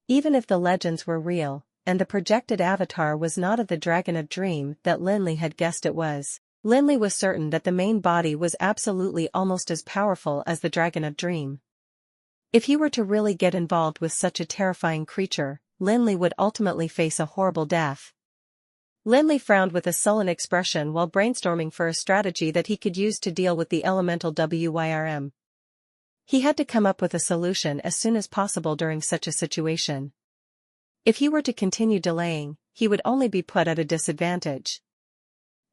Even if the legends were real, and the projected avatar was not of the Dragon of Dream that Lin Li had guessed it was, Lin Li was certain that the main body was absolutely almost as powerful as the Dragon of Dream. If he were to really get involved with such a terrifying creature, Lin Li would ultimately face a horrible death. Lin Li frowned with a sullen expression while brainstorming for a strategy that he could use to deal with the elemental WYRM. He had to come up with a solution as soon as possible during such a situation. If he were to continue delaying, he would only be put at a disadvantage.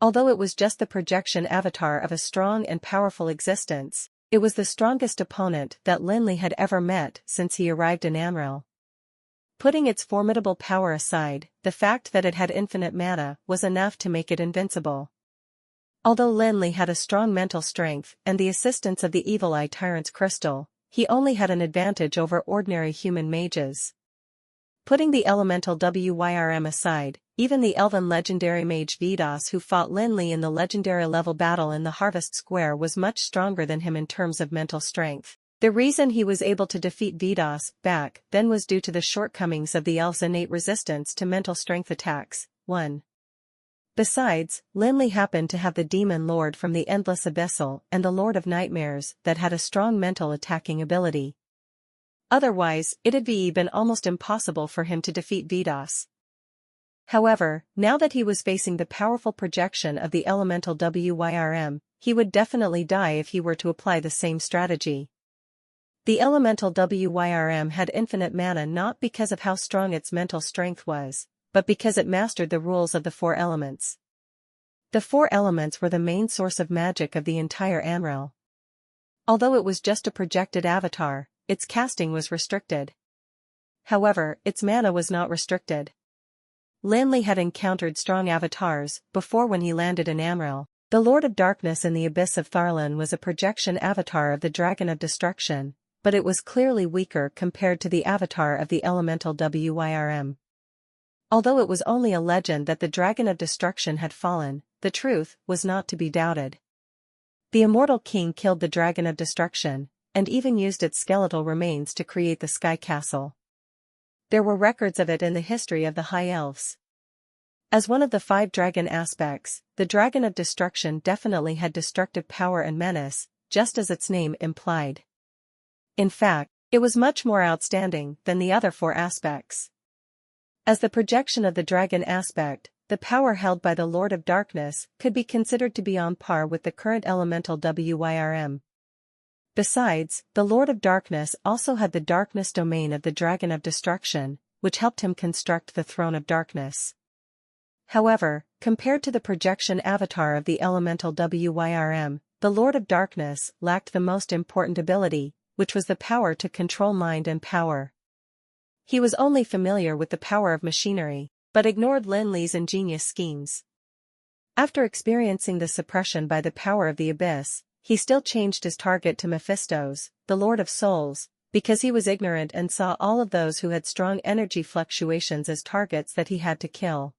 Although it was just the projection avatar of a strong and powerful existence, it was the strongest opponent that Lin Li had ever met since he arrived in Amril. Putting its formidable power aside, the fact that it had infinite mana was enough to make it invincible. Although Lin Li had a strong mental strength and the assistance of the Evil Eye Tyrant's crystal, he only had an advantage over ordinary human mages. Putting the elemental WYRM aside, even the elven legendary mage Vidas who fought Lin Li in the legendary level battle in the Harvest Square was much stronger than him in terms of mental strength. The reason he was able to defeat Vidas back then was due to the shortcomings of the elf's innate resistance to mental strength attacks. 1. Besides, Lin Li happened to have the Demon Lord from the Endless Abyssal and the Lord of Nightmares that had a strong mental attacking ability. Otherwise, it'd been almost impossible for him to defeat Vidas. However, now that he was facing the powerful projection of the elemental WYRM, he would definitely die if he were to apply the same strategy. The elemental WYRM had infinite mana not because of how strong its mental strength was, but because it mastered the rules of the 4 elements. The 4 elements were the main source of magic of the entire Amril. Although it was just a projected avatar, its casting was restricted. However, its mana was not restricted. Lin Li had encountered strong avatars before when he landed in Amril. The Lord of Darkness in the Abyss of Tharlan was a projection avatar of the Dragon of Destruction, but it was clearly weaker compared to the avatar of the elemental WYRM. Although it was only a legend that the Dragon of Destruction had fallen, the truth was not to be doubted. The Immortal King killed the Dragon of Destruction, and even used its skeletal remains to create the Sky Castle. There were records of it in the history of the High Elves. As one of the 5 dragon aspects, the Dragon of Destruction definitely had destructive power and menace, just as its name implied. In fact, it was much more outstanding than the other 4 aspects. As the projection of the dragon aspect, the power held by the Lord of Darkness could be considered to be on par with the current elemental WYRM. Besides, the Lord of Darkness also had the darkness domain of the Dragon of Destruction, which helped him construct the Throne of Darkness. However, compared to the projection avatar of the elemental WYRM, the Lord of Darkness lacked the most important ability, which was the power to control mind and power. He was only familiar with the power of machinery, but ignored Lin Li's ingenious schemes. After experiencing the suppression by the power of the Abyss, he still changed his target to Mephistos, the Lord of Souls, because he was ignorant and saw all of those who had strong energy fluctuations as targets that he had to kill.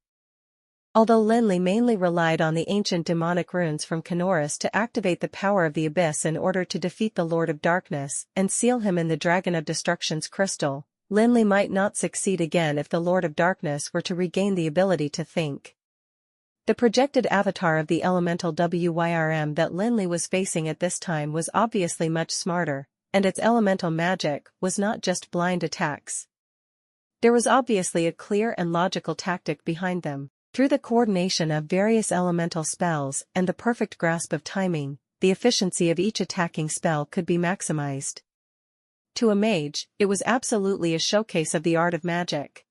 Although Lin Li mainly relied on the ancient demonic runes from Kanoris to activate the power of the Abyss in order to defeat the Lord of Darkness and seal him in the Dragon of Destruction's crystal, Lin Li might not succeed again if the Lord of Darkness were to regain the ability to think. The projected avatar of the elemental WYRM that Lin Li was facing at this time was obviously much smarter, and its elemental magic was not just blind attacks. There was obviously a clear and logical tactic behind them. Through the coordination of various elemental spells and the perfect grasp of timing, the efficiency of each attacking spell could be maximized. To a mage, it was absolutely a showcase of the art of magic.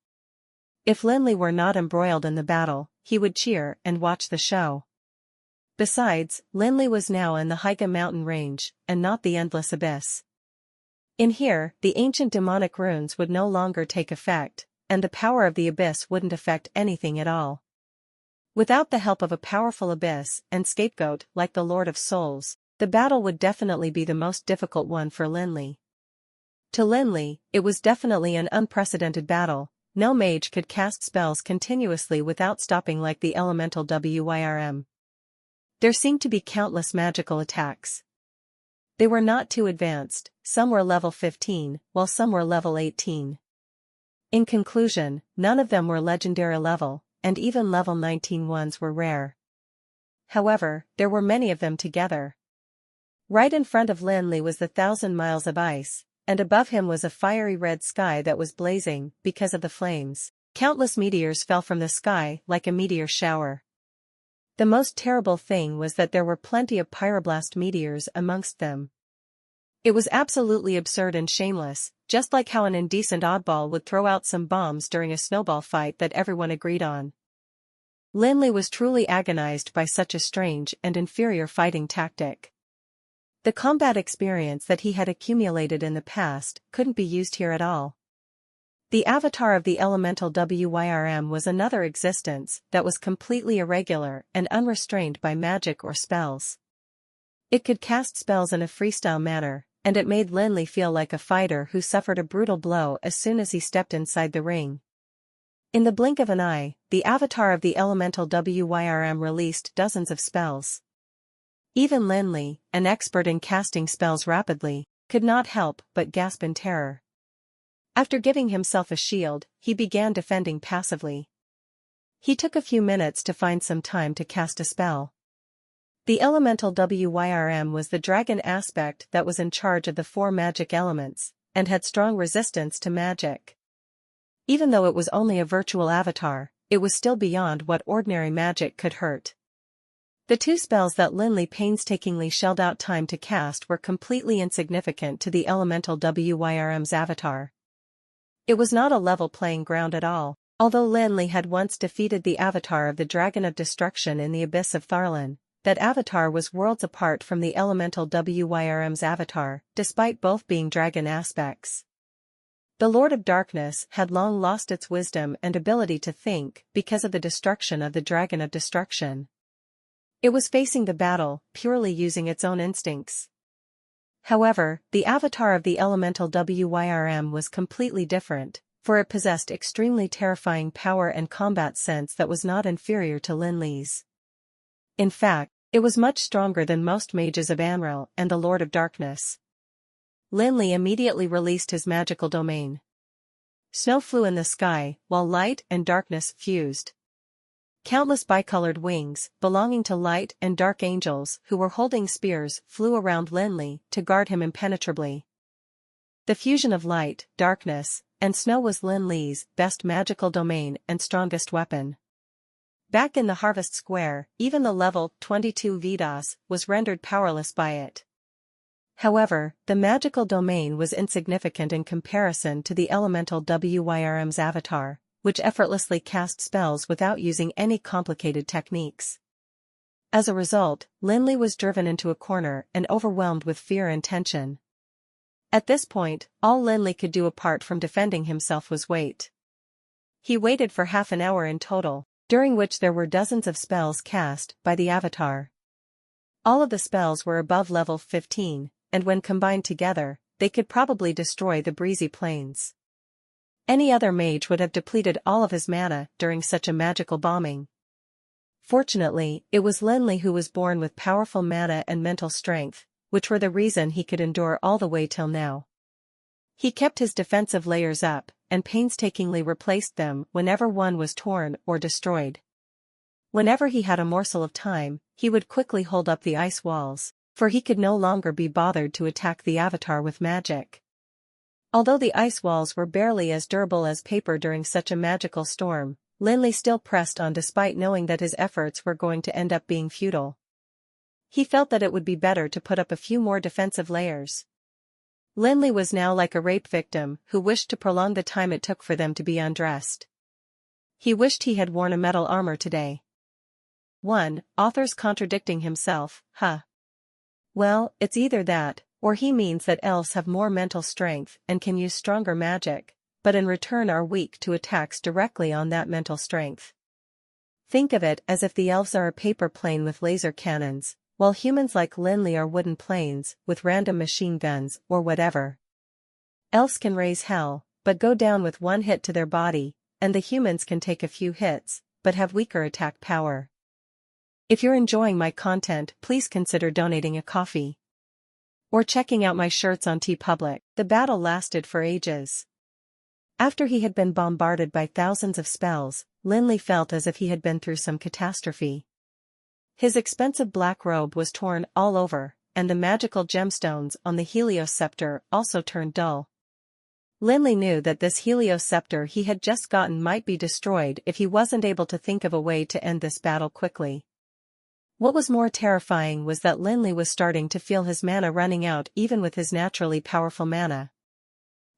If Lin Li were not embroiled in the battle, he would cheer and watch the show. Besides, Lin Li was now in the Haiga mountain range, and not the endless abyss. In here, the ancient demonic runes would no longer take effect, and the power of the abyss wouldn't affect anything at all. Without the help of a powerful abyss and scapegoat like the Lord of Souls, the battle would definitely be the most difficult one for Lin Li. To Lin Li, it was definitely an unprecedented battle. No mage could cast spells continuously without stopping like the elemental WYRM. There seemed to be countless magical attacks. They were not too advanced, some were level 15, while some were level 18. In conclusion, none of them were legendary level, and even level 19 ones were rare. However, there were many of them together. Right in front of Lin Li was the 1,000 miles of ice, and above him was a fiery red sky that was blazing because of the flames. Countless meteors fell from the sky like a meteor shower. The most terrible thing was that there were plenty of pyroblast meteors amongst them. It was absolutely absurd and shameless, just like how an indecent oddball would throw out some bombs during a snowball fight that everyone agreed on. Lin Li was truly agonized by such a strange and inferior fighting tactic. The combat experience that he had accumulated in the past couldn't be used here at all. The avatar of the elemental WYRM was another existence that was completely irregular and unrestrained by magic or spells. It could cast spells in a freestyle manner, and it made Lin Li feel like a fighter who suffered a brutal blow as soon as he stepped inside the ring. In the blink of an eye, the avatar of the elemental WYRM released dozens of spells. Even Lin Li, an expert in casting spells rapidly, could not help but gasp in terror. After giving himself a shield, he began defending passively. He took a few minutes to find some time to cast a spell. The elemental WYRM was the dragon aspect that was in charge of the 4 magic elements, and had strong resistance to magic. Even though it was only a virtual avatar, it was still beyond what ordinary magic could hurt. The 2 spells that Lin Li painstakingly shelled out time to cast were completely insignificant to the elemental WYRM's avatar. It was not a level playing ground at all, although Lin Li had once defeated the avatar of the Dragon of Destruction in the Abyss of Tharlan. That avatar was worlds apart from the elemental WYRM's avatar, despite both being dragon aspects. The Lord of Darkness had long lost its wisdom and ability to think because of the destruction of the Dragon of Destruction. It was facing the battle, purely using its own instincts. However, the avatar of the elemental WYRM was completely different, for it possessed extremely terrifying power and combat sense that was not inferior to Lin Li's. In fact, it was much stronger than most mages of Anril and the Lord of Darkness. Lin Li immediately released his magical domain. Snow flew in the sky, while light and darkness fused. Countless bicolored wings, belonging to light and dark angels who were holding spears, flew around Lin Li to guard him impenetrably. The fusion of light, darkness, and snow was Lin Li's best magical domain and strongest weapon. Back in the Harvest Square, even the level 22 Vidas was rendered powerless by it. However, the magical domain was insignificant in comparison to the elemental WYRM's avatar, which effortlessly cast spells without using any complicated techniques. As a result, Lin Li was driven into a corner and overwhelmed with fear and tension. At this point, all Lin Li could do apart from defending himself was wait. He waited for half an hour in total, during which there were dozens of spells cast by the avatar. All of the spells were above level 15, and when combined together, they could probably destroy the breezy plains. Any other mage would have depleted all of his mana during such a magical bombing. Fortunately, it was Lin Li who was born with powerful mana and mental strength, which were the reason he could endure all the way till now. He kept his defensive layers up, and painstakingly replaced them whenever one was torn or destroyed. Whenever he had a morsel of time, he would quickly hold up the ice walls, for he could no longer be bothered to attack the avatar with magic. Although the ice walls were barely as durable as paper during such a magical storm, Lin Li still pressed on despite knowing that his efforts were going to end up being futile. He felt that it would be better to put up a few more defensive layers. Lin Li was now like a rape victim who wished to prolong the time it took for them to be undressed. He wished he had worn a metal armor today. 1. Author's contradicting himself, huh? Well, it's either that, or he means that elves have more mental strength and can use stronger magic, but in return are weak to attacks directly on that mental strength. Think of it as if the elves are a paper plane with laser cannons, while humans like Lin Li are wooden planes with random machine guns or whatever. Elves can raise hell, but go down with one hit to their body, and the humans can take a few hits, but have weaker attack power. If you're enjoying my content, please consider donating a coffee. Or checking out my shirts on TeePublic. The battle lasted for ages. After he had been bombarded by thousands of spells, Lin Li felt as if he had been through some catastrophe. His expensive black robe was torn all over, and the magical gemstones on the Helios scepter also turned dull. Lin Li knew that this Helios scepter he had just gotten might be destroyed if he wasn't able to think of a way to end this battle quickly. What was more terrifying was that Lin Li was starting to feel his mana running out even with his naturally powerful mana.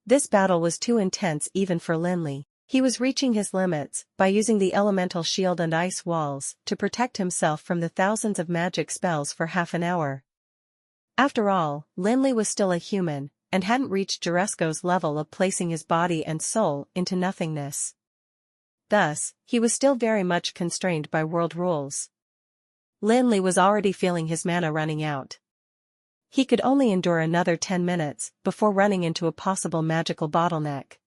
This battle was too intense even for Lin Li. He was reaching his limits by using the elemental shield and ice walls to protect himself from the thousands of magic spells for half an hour. After all, Lin Li was still a human, and hadn't reached Juresco's level of placing his body and soul into nothingness. Thus, he was still very much constrained by world rules. Lin Li was already feeling his mana running out. He could only endure another 10 minutes before running into a possible magical bottleneck.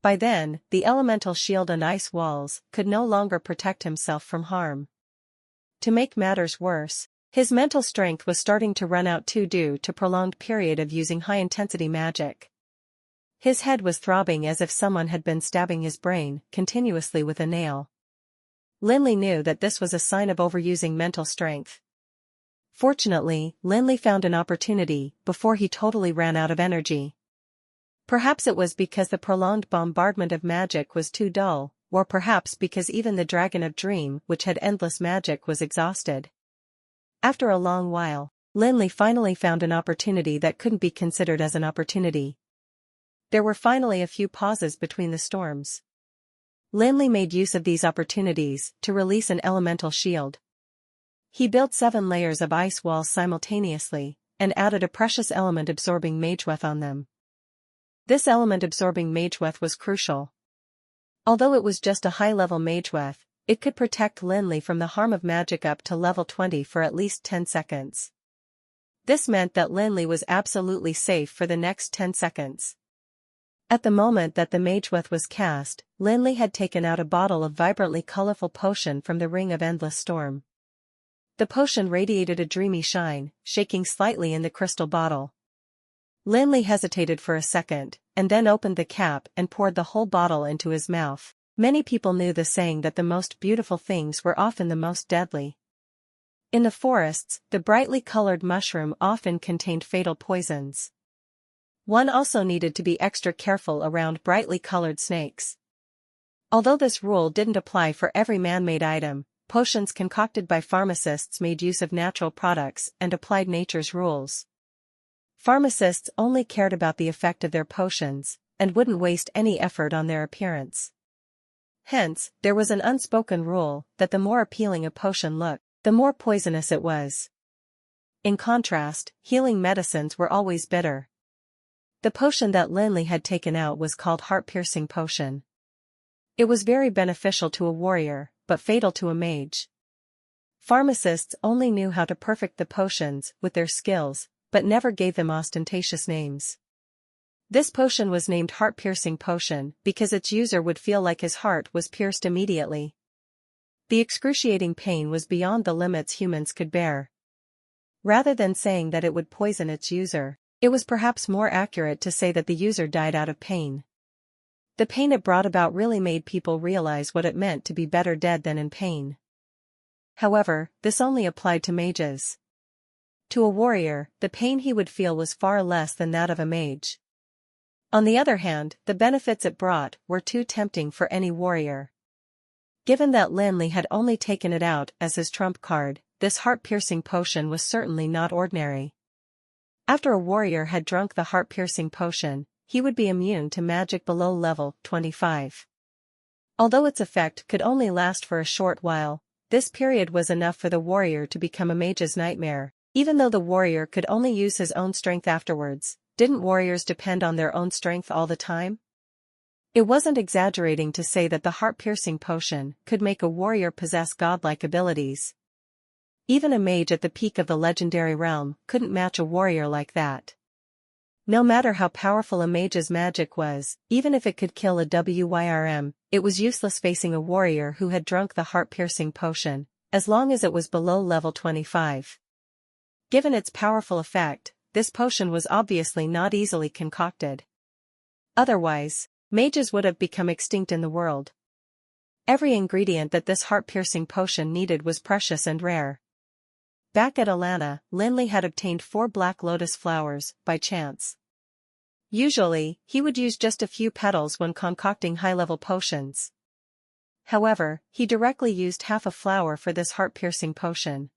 By then, the elemental shield and ice walls could no longer protect himself from harm. To make matters worse, his mental strength was starting to run out too due to prolonged period of using high-intensity magic. His head was throbbing as if someone had been stabbing his brain continuously with a nail. Lin Li knew that this was a sign of overusing mental strength. Fortunately, Lin Li found an opportunity before he totally ran out of energy. Perhaps it was because the prolonged bombardment of magic was too dull, or perhaps because even the Dragon of Dream which had endless magic was exhausted. After a long while, Lin Li finally found an opportunity that couldn't be considered as an opportunity. There were finally a few pauses between the storms. Lin Li made use of these opportunities to release an elemental shield. He built 7 layers of ice walls simultaneously, and added a precious element-absorbing mageweth on them. This element-absorbing mageweth was crucial. Although it was just a high-level mageweth, it could protect Lin Li from the harm of magic up to level 20 for at least 10 seconds. This meant that Lin Li was absolutely safe for the next 10 seconds. At the moment that the mageweth was cast, Lin Li had taken out a bottle of vibrantly colorful potion from the Ring of Endless Storm. The potion radiated a dreamy shine, shaking slightly in the crystal bottle. Lin Li hesitated for a second, and then opened the cap and poured the whole bottle into his mouth. Many people knew the saying that the most beautiful things were often the most deadly. In the forests, the brightly colored mushroom often contained fatal poisons. One also needed to be extra careful around brightly colored snakes. Although this rule didn't apply for every man-made item, potions concocted by pharmacists made use of natural products and applied nature's rules. Pharmacists only cared about the effect of their potions, and wouldn't waste any effort on their appearance. Hence, there was an unspoken rule that the more appealing a potion looked, the more poisonous it was. In contrast, healing medicines were always bitter. The potion that Lin Li had taken out was called heart-piercing potion. It was very beneficial to a warrior, but fatal to a mage. Pharmacists only knew how to perfect the potions with their skills, but never gave them ostentatious names. This potion was named heart-piercing potion because its user would feel like his heart was pierced immediately. The excruciating pain was beyond the limits humans could bear. Rather than saying that it would poison its user, It was perhaps more accurate to say that the user died out of pain. The pain it brought about really made people realize what it meant to be better dead than in pain. However, this only applied to mages. To a warrior, the pain he would feel was far less than that of a mage. On the other hand, the benefits it brought were too tempting for any warrior. Given that Lin Li had only taken it out as his trump card, this heart-piercing potion was certainly not ordinary. After a warrior had drunk the heart-piercing potion, he would be immune to magic below level 25. Although its effect could only last for a short while, this period was enough for the warrior to become a mage's nightmare. Even though the warrior could only use his own strength afterwards, didn't warriors depend on their own strength all the time? It wasn't exaggerating to say that the heart-piercing potion could make a warrior possess godlike abilities. Even a mage at the peak of the legendary realm couldn't match a warrior like that. No matter how powerful a mage's magic was, even if it could kill a WYRM, it was useless facing a warrior who had drunk the heart-piercing potion, as long as it was below level 25. Given its powerful effect, this potion was obviously not easily concocted. Otherwise, mages would have become extinct in the world. Every ingredient that this heart-piercing potion needed was precious and rare. Back at Alana, Lin Li had obtained 4 black lotus flowers, by chance. Usually, he would use just a few petals when concocting high-level potions. However, he directly used half a flower for this heart-piercing potion.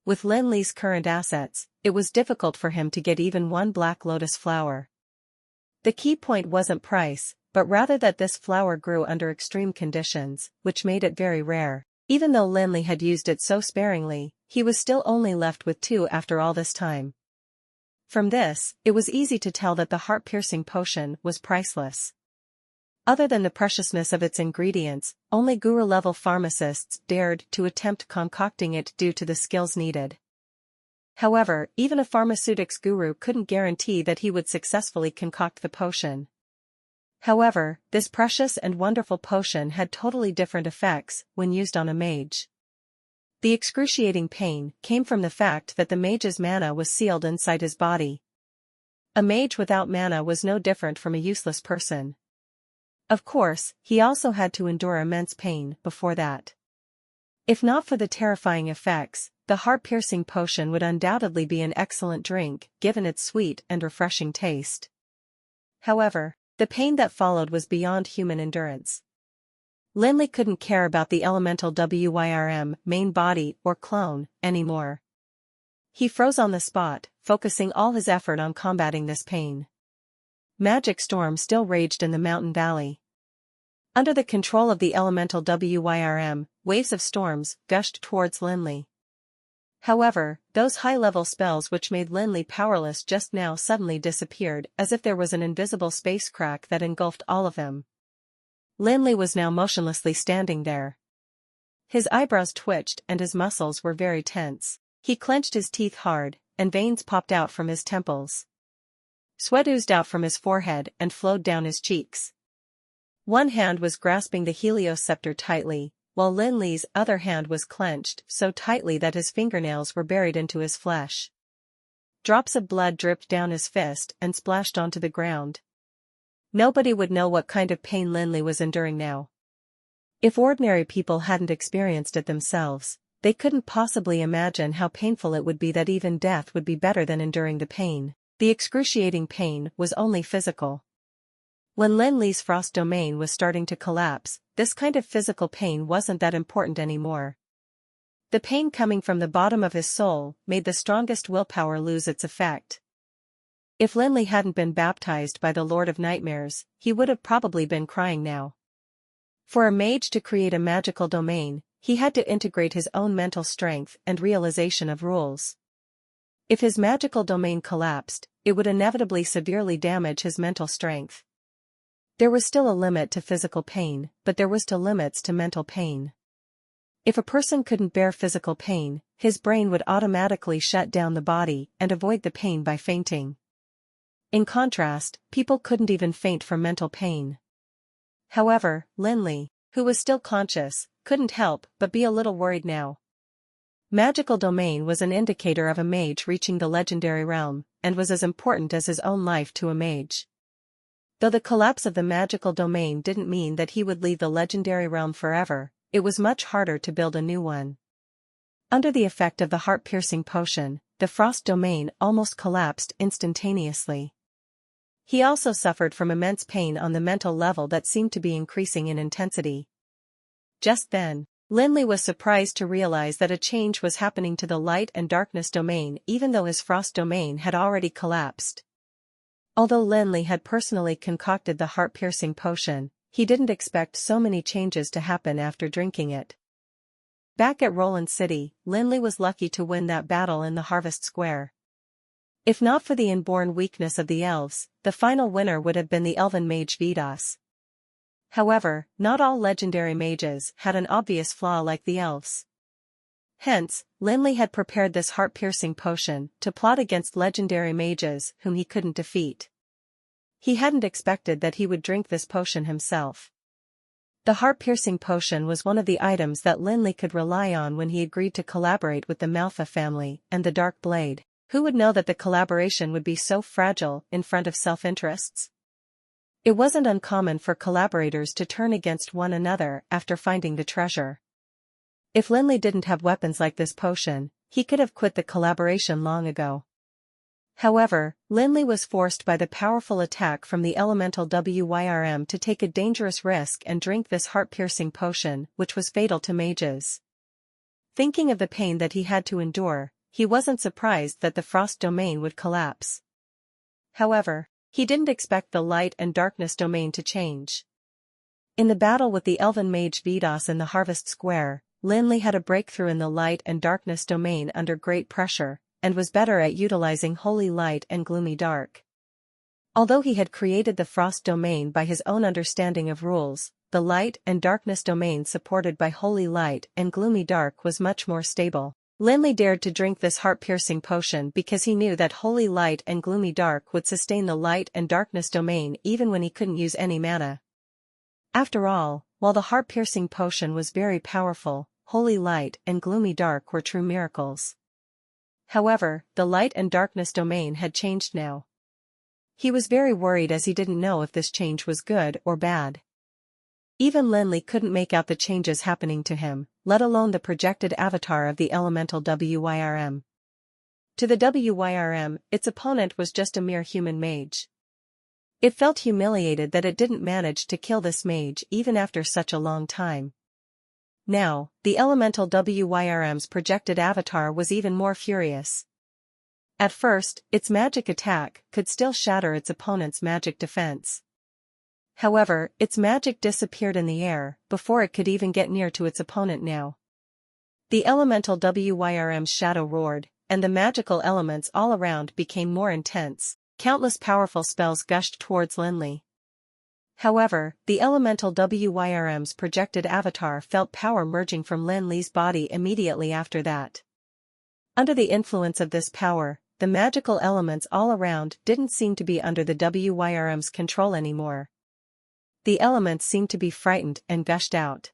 With Lin Li's current assets, it was difficult for him to get even 1 black lotus flower. The key point wasn't price, but rather that this flower grew under extreme conditions, which made it very rare. Even though Lin Li had used it so sparingly, he was still only left with 2 after all this time. From this, it was easy to tell that the heart-piercing potion was priceless. Other than the preciousness of its ingredients, only guru-level pharmacists dared to attempt concocting it due to the skills needed. However, even a pharmaceutics guru couldn't guarantee that he would successfully concoct the potion. However, this precious and wonderful potion had totally different effects when used on a mage. The excruciating pain came from the fact that the mage's mana was sealed inside his body. A mage without mana was no different from a useless person. Of course, he also had to endure immense pain before that. If not for the terrifying effects, the heart-piercing potion would undoubtedly be an excellent drink, given its sweet and refreshing taste. However, the pain that followed was beyond human endurance. Lin Li couldn't care about the elemental WYRM, main body, or clone, anymore. He froze on the spot, focusing all his effort on combating this pain. Magic storm still raged in the mountain valley. Under the control of the elemental WYRM, waves of storms gushed towards Lin Li. However, those high-level spells which made Lin Li powerless just now suddenly disappeared, as if there was an invisible space crack that engulfed all of them. Lin Li was now motionlessly standing there. His eyebrows twitched and his muscles were very tense. He clenched his teeth hard, and veins popped out from his temples. Sweat oozed out from his forehead and flowed down his cheeks. One hand was grasping the Helios scepter tightly, while Lin Li's other hand was clenched so tightly that his fingernails were buried into his flesh. Drops of blood dripped down his fist and splashed onto the ground. Nobody would know what kind of pain Lin Li was enduring now. If ordinary people hadn't experienced it themselves, they couldn't possibly imagine how painful it would be. That even death would be better than enduring the pain. The excruciating pain was only physical. When Lin Li's frost domain was starting to collapse, this kind of physical pain wasn't that important anymore. The pain coming from the bottom of his soul made the strongest willpower lose its effect. If Lin Li hadn't been baptized by the Lord of Nightmares, he would have probably been crying now. For a mage to create a magical domain, he had to integrate his own mental strength and realization of rules. If his magical domain collapsed, it would inevitably severely damage his mental strength. There was still a limit to physical pain, but there was still limits to mental pain. If a person couldn't bear physical pain, his brain would automatically shut down the body and avoid the pain by fainting. In contrast, people couldn't even faint from mental pain. However, Lin Li, who was still conscious, couldn't help but be a little worried now. Magical domain was an indicator of a mage reaching the legendary realm, and was as important as his own life to a mage. Though the collapse of the magical domain didn't mean that he would leave the legendary realm forever, it was much harder to build a new one. Under the effect of the heart-piercing potion, the frost domain almost collapsed instantaneously. He also suffered from immense pain on the mental level that seemed to be increasing in intensity. Just then, Lin Li was surprised to realize that a change was happening to the light and darkness domain even though his frost domain had already collapsed. Although Lin Li had personally concocted the heart-piercing potion, he didn't expect so many changes to happen after drinking it. Back at Roland City, Lin Li was lucky to win that battle in the Harvest Square. If not for the inborn weakness of the elves, the final winner would have been the elven mage Vidas. However, not all legendary mages had an obvious flaw like the elves. Hence, Lin Li had prepared this heart-piercing potion to plot against legendary mages whom he couldn't defeat. He hadn't expected that he would drink this potion himself. The heart-piercing potion was one of the items that Lin Li could rely on when he agreed to collaborate with the Manhwa family and the Dark Blade. Who would know that the collaboration would be so fragile in front of self-interests? It wasn't uncommon for collaborators to turn against one another after finding the treasure. If Lin Li didn't have weapons like this potion, he could have quit the collaboration long ago. However, Lin Li was forced by the powerful attack from the elemental Wyrm to take a dangerous risk and drink this heart-piercing potion, which was fatal to mages. Thinking of the pain that he had to endure, he wasn't surprised that the frost domain would collapse. However, he didn't expect the light and darkness domain to change. In the battle with the elven mage Vidas in the Harvest Square, Lin Li had a breakthrough in the light and darkness domain under great pressure, and was better at utilizing holy light and gloomy dark. Although he had created the frost domain by his own understanding of rules, the light and darkness domain supported by holy light and gloomy dark was much more stable. Lin Li dared to drink this heart-piercing potion because he knew that holy light and gloomy dark would sustain the light and darkness domain even when he couldn't use any mana. After all, while the heart-piercing potion was very powerful, holy light and gloomy dark were true miracles. However, the light and darkness domain had changed now. He was very worried as he didn't know if this change was good or bad. Even Lin Li couldn't make out the changes happening to him, let alone the projected avatar of the elemental Wyrm. To the Wyrm, its opponent was just a mere human mage. It felt humiliated that it didn't manage to kill this mage even after such a long time. Now, the elemental Wyrm's projected avatar was even more furious. At first, its magic attack could still shatter its opponent's magic defense. However, its magic disappeared in the air before it could even get near to its opponent now. The elemental Wyrm's shadow roared, and the magical elements all around became more intense. Countless powerful spells gushed towards Lin Li. However, the elemental Wyrm's projected avatar felt power merging from Lin Li's body immediately after that. Under the influence of this power, the magical elements all around didn't seem to be under the Wyrm's control anymore. The elements seemed to be frightened and gushed out.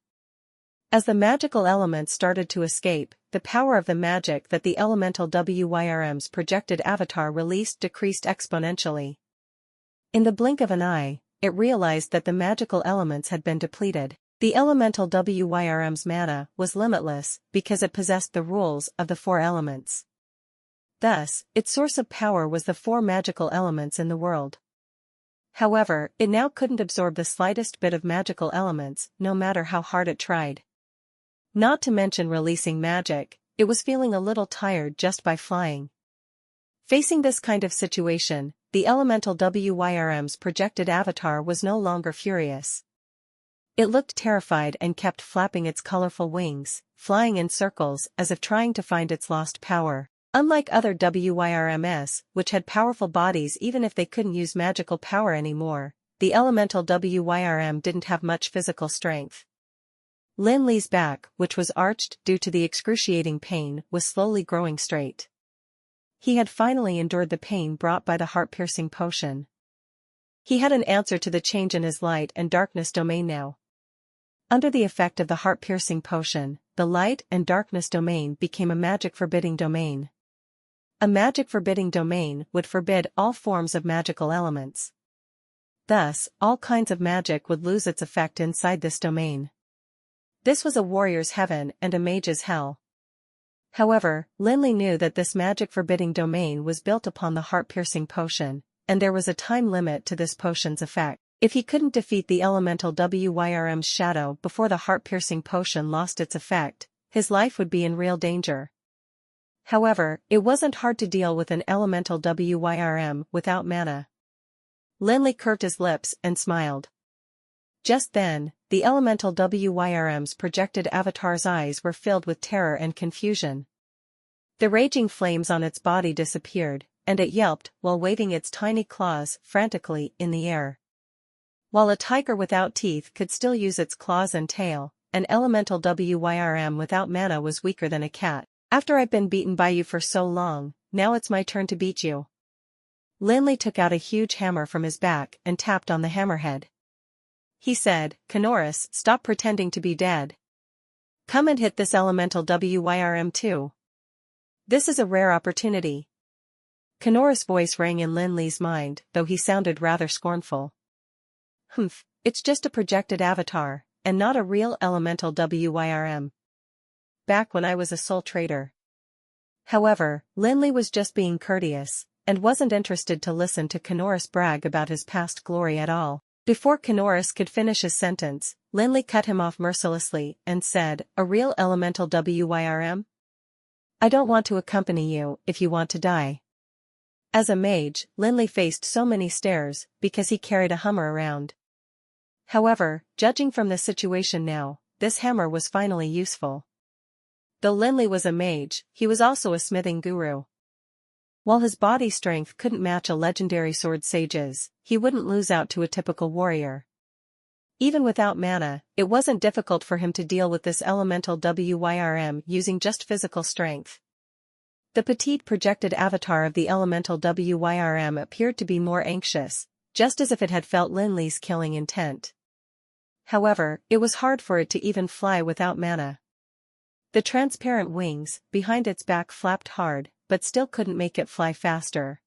As the magical elements started to escape, the power of the magic that the elemental Wyrm's projected avatar released decreased exponentially. In the blink of an eye, it realized that the magical elements had been depleted. The elemental Wyrm's mana was limitless because it possessed the rules of the four elements. Thus, its source of power was the four magical elements in the world. However, it now couldn't absorb the slightest bit of magical elements, no matter how hard it tried. Not to mention releasing magic, it was feeling a little tired just by flying. Facing this kind of situation, the elemental Wyrm's projected avatar was no longer furious. It looked terrified and kept flapping its colorful wings, flying in circles as if trying to find its lost power. Unlike other Wyrms, which had powerful bodies even if they couldn't use magical power anymore, the elemental Wyrm didn't have much physical strength. Lin Li's back, which was arched due to the excruciating pain, was slowly growing straight. He had finally endured the pain brought by the heart-piercing potion. He had an answer to the change in his light and darkness domain now. Under the effect of the heart-piercing potion, the light and darkness domain became a magic forbidding domain. A magic forbidding domain would forbid all forms of magical elements. Thus, all kinds of magic would lose its effect inside this domain. This was a warrior's heaven and a mage's hell. However, Lin Li knew that this magic forbidding domain was built upon the heart-piercing potion, and there was a time limit to this potion's effect. If he couldn't defeat the elemental Wyrm's shadow before the heart-piercing potion lost its effect, his life would be in real danger. However, it wasn't hard to deal with an elemental Wyrm without mana. Lin Li curved his lips and smiled. Just then, the elemental Wyrm's projected avatar's eyes were filled with terror and confusion. The raging flames on its body disappeared, and it yelped while waving its tiny claws frantically in the air. While a tiger without teeth could still use its claws and tail, an elemental Wyrm without mana was weaker than a cat. After I've been beaten by you for so long, now it's my turn to beat you. Lin Li took out a huge hammer from his back and tapped on the hammerhead. He said, "Kanoris, stop pretending to be dead. Come and hit this elemental Wyrm too. This is a rare opportunity." Kanoris' voice rang in Lin Li's mind, though he sounded rather scornful. "Humph, it's just a projected avatar, and not a real elemental Wyrm. Back when I was a soul trader." However, Lin Li was just being courteous, and wasn't interested to listen to Kanoris brag about his past glory at all. Before Kanoris could finish his sentence, Lin Li cut him off mercilessly and said, "A real elemental Wyrm? I don't want to accompany you if you want to die." As a mage, Lin Li faced so many stares because he carried a hammer around. However, judging from the situation now, this hammer was finally useful. Though Lin Li was a mage, he was also a smithing guru. While his body strength couldn't match a legendary sword sage's, he wouldn't lose out to a typical warrior. Even without mana, it wasn't difficult for him to deal with this elemental Wyrm using just physical strength. The petite projected avatar of the elemental Wyrm appeared to be more anxious, just as if it had felt Lin Li's killing intent. However, it was hard for it to even fly without mana. The transparent wings behind its back flapped hard, but still couldn't make it fly faster.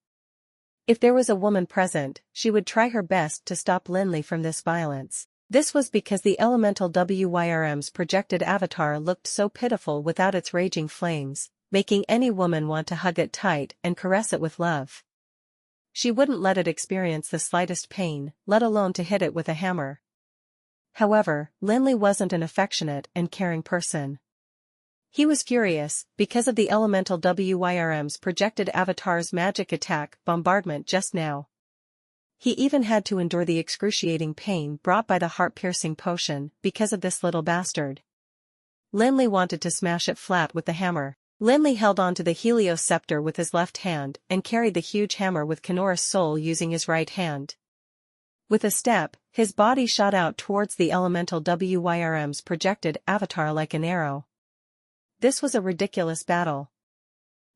If there was a woman present, she would try her best to stop Lin Li from this violence. This was because the elemental Wyrm's projected avatar looked so pitiful without its raging flames, making any woman want to hug it tight and caress it with love. She wouldn't let it experience the slightest pain, let alone to hit it with a hammer. However, Lin Li wasn't an affectionate and caring person. He was furious because of the elemental Wyrm's projected avatar's magic attack bombardment just now. He even had to endure the excruciating pain brought by the heart-piercing potion because of this little bastard. Lin Li wanted to smash it flat with the hammer. Lin Li held on to the Helios scepter with his left hand and carried the huge hammer with Kanoris' soul using his right hand. With a step, his body shot out towards the elemental Wyrm's projected avatar like an arrow. This was a ridiculous battle.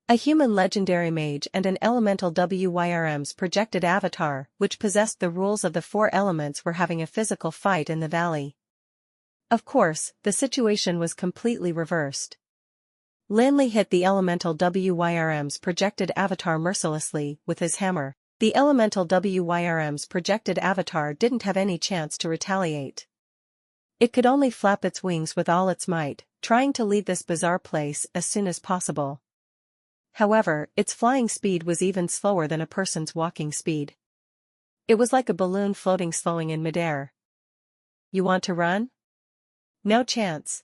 A human legendary mage and an elemental Wyrm's projected avatar, which possessed the rules of the four elements, were having a physical fight in the valley. Of course, the situation was completely reversed. Lin Li hit the elemental Wyrm's projected avatar mercilessly with his hammer. The elemental Wyrm's projected avatar didn't have any chance to retaliate. It could only flap its wings with all its might, trying to leave this bizarre place as soon as possible. However, its flying speed was even slower than a person's walking speed. It was like a balloon floating slowing in midair. "You want to run? No chance."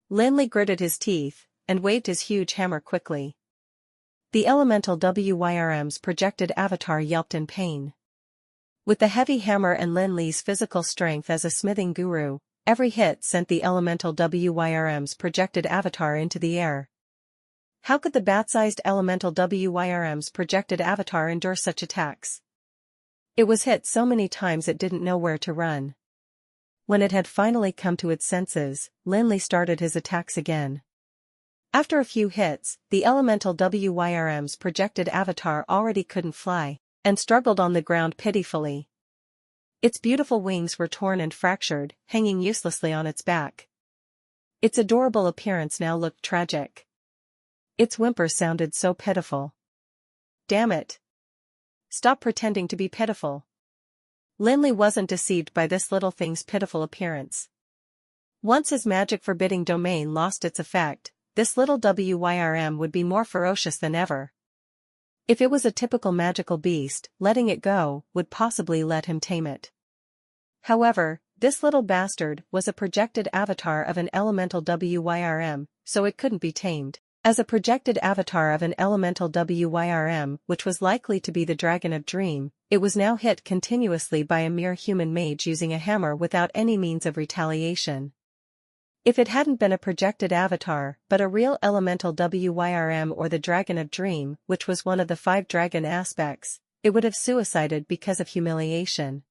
Lin Li gritted his teeth and waved his huge hammer quickly. The elemental Wyrm's projected avatar yelped in pain. With the heavy hammer and Lin Li's physical strength as a smithing guru, every hit sent the elemental Wyrm's projected avatar into the air. How could the bat-sized elemental Wyrm's projected avatar endure such attacks? It was hit so many times it didn't know where to run. When it had finally come to its senses, Lin Li started his attacks again. After a few hits, the elemental Wyrm's projected avatar already couldn't fly, and struggled on the ground pitifully. Its beautiful wings were torn and fractured, hanging uselessly on its back. Its adorable appearance now looked tragic. Its whimpers sounded so pitiful. Damn it. Stop pretending to be pitiful. Lin Li wasn't deceived by this little thing's pitiful appearance. Once his magic forbidding domain lost its effect, this little WYRM would be more ferocious than ever. If it was a typical magical beast, letting it go would possibly let him tame it. However, this little bastard was a projected avatar of an elemental WYRM, so it couldn't be tamed. As a projected avatar of an elemental WYRM, which was likely to be the Dragon of Dream, it was now hit continuously by a mere human mage using a hammer without any means of retaliation. If it hadn't been a projected avatar, but a real elemental WYRM or the Dragon of Dream, which was one of the 5 dragon aspects, it would have suicided because of humiliation.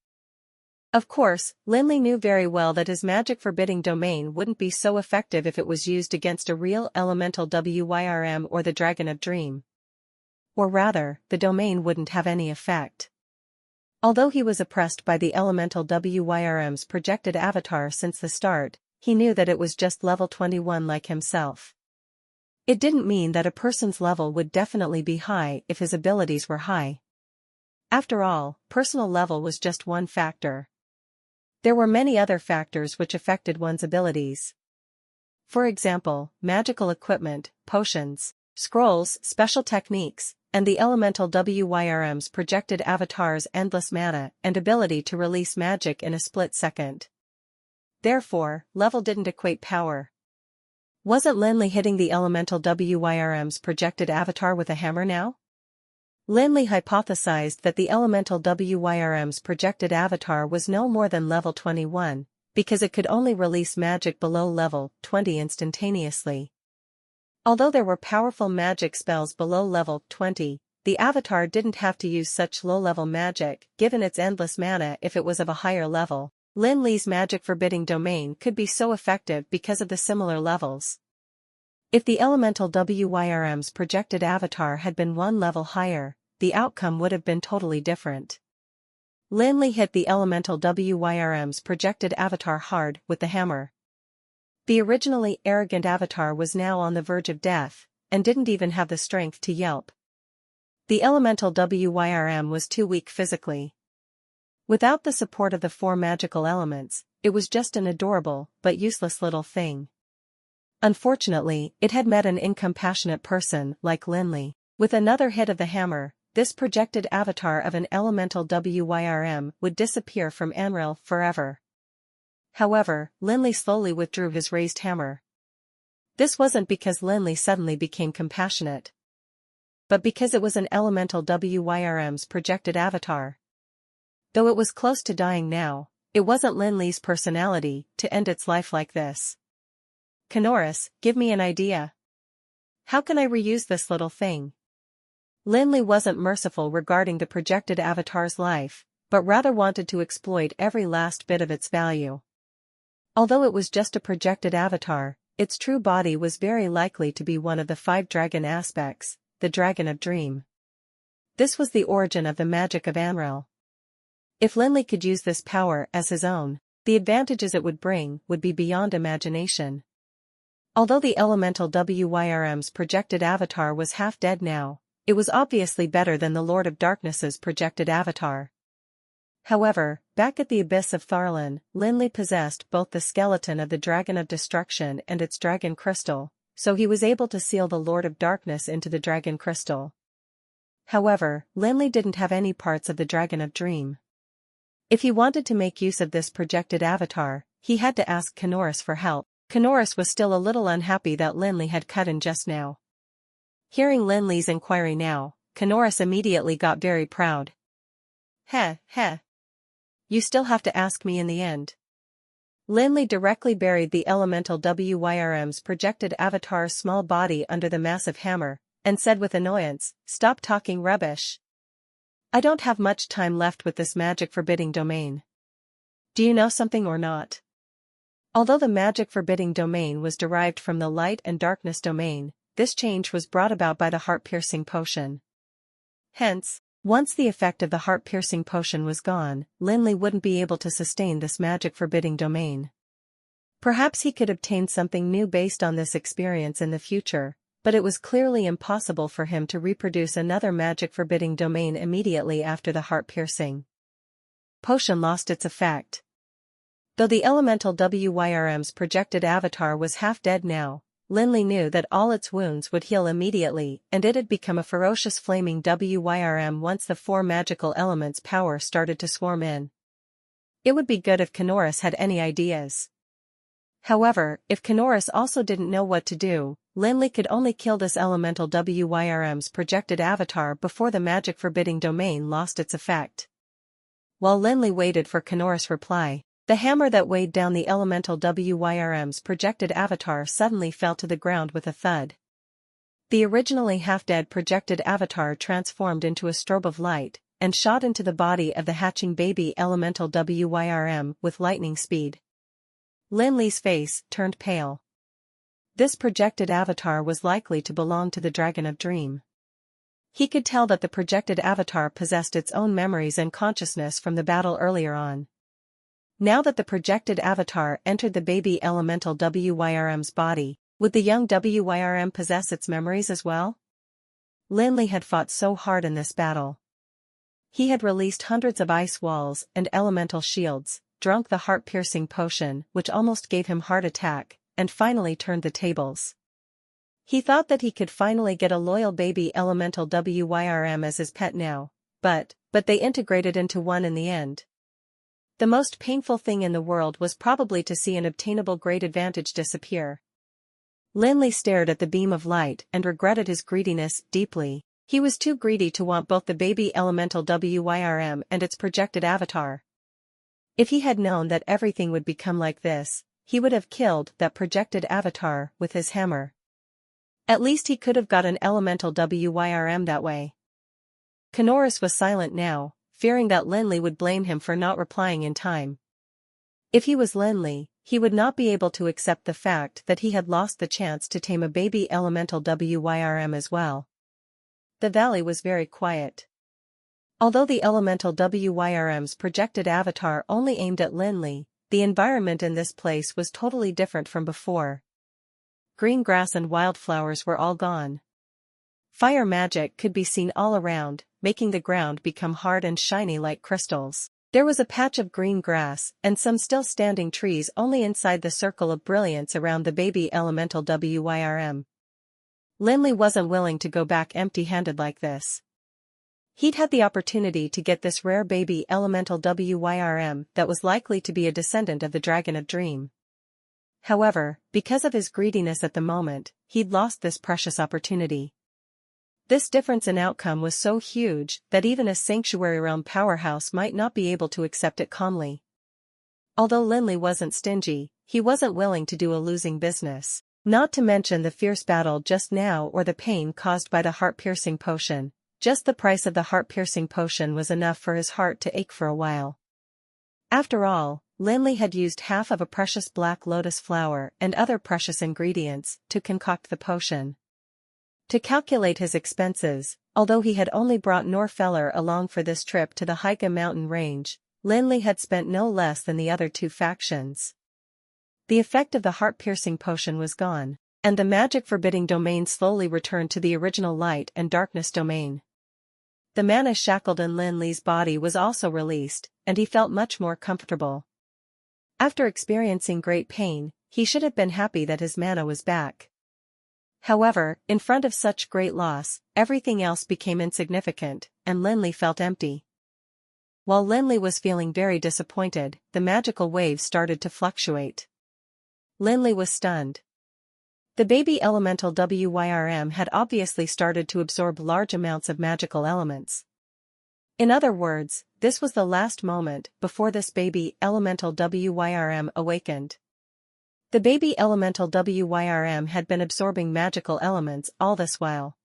Of course, Lin Li knew very well that his magic forbidding domain wouldn't be so effective if it was used against a real elemental WYRM or the Dragon of Dream. Or rather, the domain wouldn't have any effect. Although he was oppressed by the elemental WYRM's projected avatar since the start, he knew that it was just level 21 like himself. It didn't mean that a person's level would definitely be high if his abilities were high. After all, personal level was just one factor. There were many other factors which affected one's abilities. For example, magical equipment, potions, scrolls, special techniques, and the elemental WYRM's projected avatar's endless mana and ability to release magic in a split second. Therefore, level didn't equate power. Wasn't Lin Li hitting the elemental WYRM's projected avatar with a hammer now? Lin Li hypothesized that the elemental WYRM's projected avatar was no more than level 21, because it could only release magic below level 20 instantaneously. Although there were powerful magic spells below level 20, the avatar didn't have to use such low-level magic, given its endless mana if it was of a higher level. Lin Li's magic forbidding domain could be so effective because of the similar levels. If the elemental WYRM's projected avatar had been one level higher, the outcome would have been totally different. Lin Li hit the elemental WYRM's projected avatar hard with the hammer. The originally arrogant avatar was now on the verge of death, and didn't even have the strength to yelp. The elemental WYRM was too weak physically. Without the support of the 4 magical elements, it was just an adorable but useless little thing. Unfortunately, it had met an incompassionate person like Lin Li. With another hit of the hammer, this projected avatar of an elemental WYRM would disappear from Anreal forever. However, Lin Li slowly withdrew his raised hammer. This wasn't because Lin Li suddenly became compassionate, but because it was an elemental WYRM's projected avatar. Though it was close to dying now, it wasn't Lin Li's personality to end its life like this. Kanoris, give me an idea. How can I reuse this little thing? Lin Li wasn't merciful regarding the projected avatar's life, but rather wanted to exploit every last bit of its value. Although it was just a projected avatar, its true body was very likely to be one of the 5 dragon aspects, the Dragon of Dream. This was the origin of the magic of Anreal. If Lin Li could use this power as his own, the advantages it would bring would be beyond imagination. Although the elemental WYRM's projected avatar was half dead now, it was obviously better than the Lord of Darkness's projected avatar. However, back at the abyss of Tharlan, Lin Li possessed both the skeleton of the Dragon of Destruction and its dragon crystal, so he was able to seal the Lord of Darkness into the dragon crystal. However, Lin Li didn't have any parts of the Dragon of Dream. If he wanted to make use of this projected avatar, he had to ask Kanoris for help. Kanoris was still a little unhappy that Lin Li had cut in just now. Hearing Lin Li's inquiry now, Kanoris immediately got very proud. Heh. You still have to ask me in the end. Lin Li directly buried the elemental WYRM's projected avatar's small body under the massive hammer, and said with annoyance, "Stop talking rubbish. I don't have much time left with this magic forbidding domain. Do you know something or not?" Although the magic forbidding domain was derived from the light and darkness domain, this change was brought about by the heart-piercing potion. Hence, once the effect of the heart-piercing potion was gone, Lin Li wouldn't be able to sustain this magic forbidding domain. Perhaps he could obtain something new based on this experience in the future, but it was clearly impossible for him to reproduce another magic forbidding domain immediately after the heart-piercing potion lost its effect. Though the elemental WYRM's projected avatar was half dead now, Lin Li knew that all its wounds would heal immediately and it had become a ferocious flaming WYRM once the 4 magical elements' power started to swarm in. It would be good if Kanoris had any ideas. However, if Kanoris also didn't know what to do, Lin Li could only kill this elemental WYRM's projected avatar before the magic forbidding domain lost its effect. While Lin Li waited for Kanoris' reply, the hammer that weighed down the elemental WYRM's projected avatar suddenly fell to the ground with a thud. The originally half-dead projected avatar transformed into a strobe of light, and shot into the body of the hatching baby elemental WYRM with lightning speed. Lin Li's face turned pale. This projected avatar was likely to belong to the Dragon of Dream. He could tell that the projected avatar possessed its own memories and consciousness from the battle earlier on. Now that the projected avatar entered the baby elemental WYRM's body, would the young WYRM possess its memories as well? Lin Li had fought so hard in this battle. He had released hundreds of ice walls and elemental shields, drunk the heart-piercing potion which almost gave him heart attack, and finally turned the tables. He thought that he could finally get a loyal baby elemental WYRM as his pet now, but they integrated into one in the end. The most painful thing in the world was probably to see an obtainable great advantage disappear. Lin Li stared at the beam of light and regretted his greediness deeply. He was too greedy to want both the baby elemental WYRM and its projected avatar. If he had known that everything would become like this, he would have killed that projected avatar with his hammer. At least he could have got an elemental WYRM that way. Kanoris was silent now, fearing that Lin Li would blame him for not replying in time. If he was Lin Li, he would not be able to accept the fact that he had lost the chance to tame a baby elemental WYRM as well. The valley was very quiet. Although the elemental WYRM's projected avatar only aimed at Lin Li, the environment in this place was totally different from before. Green grass and wildflowers were all gone. Fire magic could be seen all around, making the ground become hard and shiny like crystals. There was a patch of green grass and some still standing trees only inside the circle of brilliance around the baby elemental WYRM. Lin Li wasn't willing to go back empty-handed like this. He'd had the opportunity to get this rare baby elemental WYRM that was likely to be a descendant of the Dragon of Dream. However, because of his greediness at the moment, he'd lost this precious opportunity. This difference in outcome was so huge that even a sanctuary realm powerhouse might not be able to accept it calmly. Although Lin Li wasn't stingy, he wasn't willing to do a losing business, not to mention the fierce battle just now or the pain caused by the heart-piercing potion. Just the price of the heart-piercing potion was enough for his heart to ache for a while. After all, Lin Li had used half of a precious black lotus flower and other precious ingredients to concoct the potion. To calculate his expenses, although he had only brought Norfeller along for this trip to the Haiga mountain range, Lin Li had spent no less than the other 2 factions. The effect of the heart-piercing potion was gone, and the magic forbidding domain slowly returned to the original light and darkness domain. The mana shackled in Lin Li's body was also released, and he felt much more comfortable. After experiencing great pain, he should have been happy that his mana was back. However, in front of such great loss, everything else became insignificant, and Lin Li felt empty. While Lin Li was feeling very disappointed, the magical waves started to fluctuate. Lin Li was stunned. The baby elemental WYRM had obviously started to absorb large amounts of magical elements. In other words, this was the last moment before this baby elemental WYRM awakened. The baby elemental WYRM had been absorbing magical elements all this while.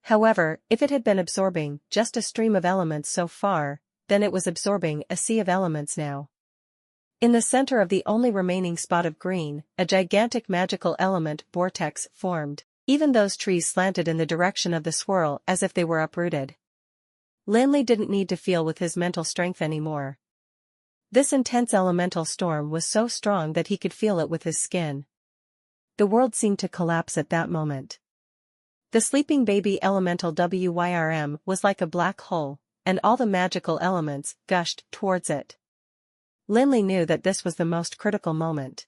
However, if it had been absorbing just a stream of elements so far, then it was absorbing a sea of elements now. In the center of the only remaining spot of green, a gigantic magical element vortex formed. Even those trees slanted in the direction of the swirl as if they were uprooted. Lin Li didn't need to feel with his mental strength anymore. This intense elemental storm was so strong that he could feel it with his skin. The world seemed to collapse at that moment. The sleeping baby elemental Wyrm was like a black hole, and all the magical elements gushed towards it. Lin Li knew that this was the most critical moment.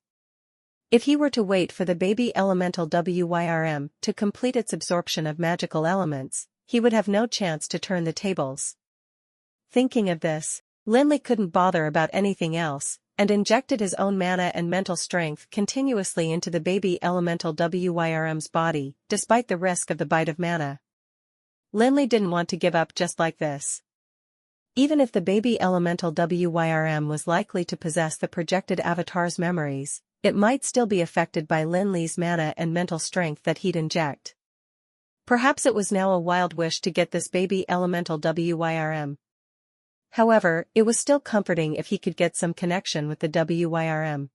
If he were to wait for the baby elemental Wyrm to complete its absorption of magical elements, he would have no chance to turn the tables. Thinking of this, Lin Li couldn't bother about anything else, and injected his own mana and mental strength continuously into the baby elemental Wyrm's body, despite the risk of the bite of mana. Lin Li didn't want to give up just like this. Even if the baby elemental Wyrm was likely to possess the projected avatar's memories, it might still be affected by Lin Li's mana and mental strength that he'd inject. Perhaps it was now a wild wish to get this baby elemental Wyrm. However, it was still comforting if he could get some connection with the Wyrm.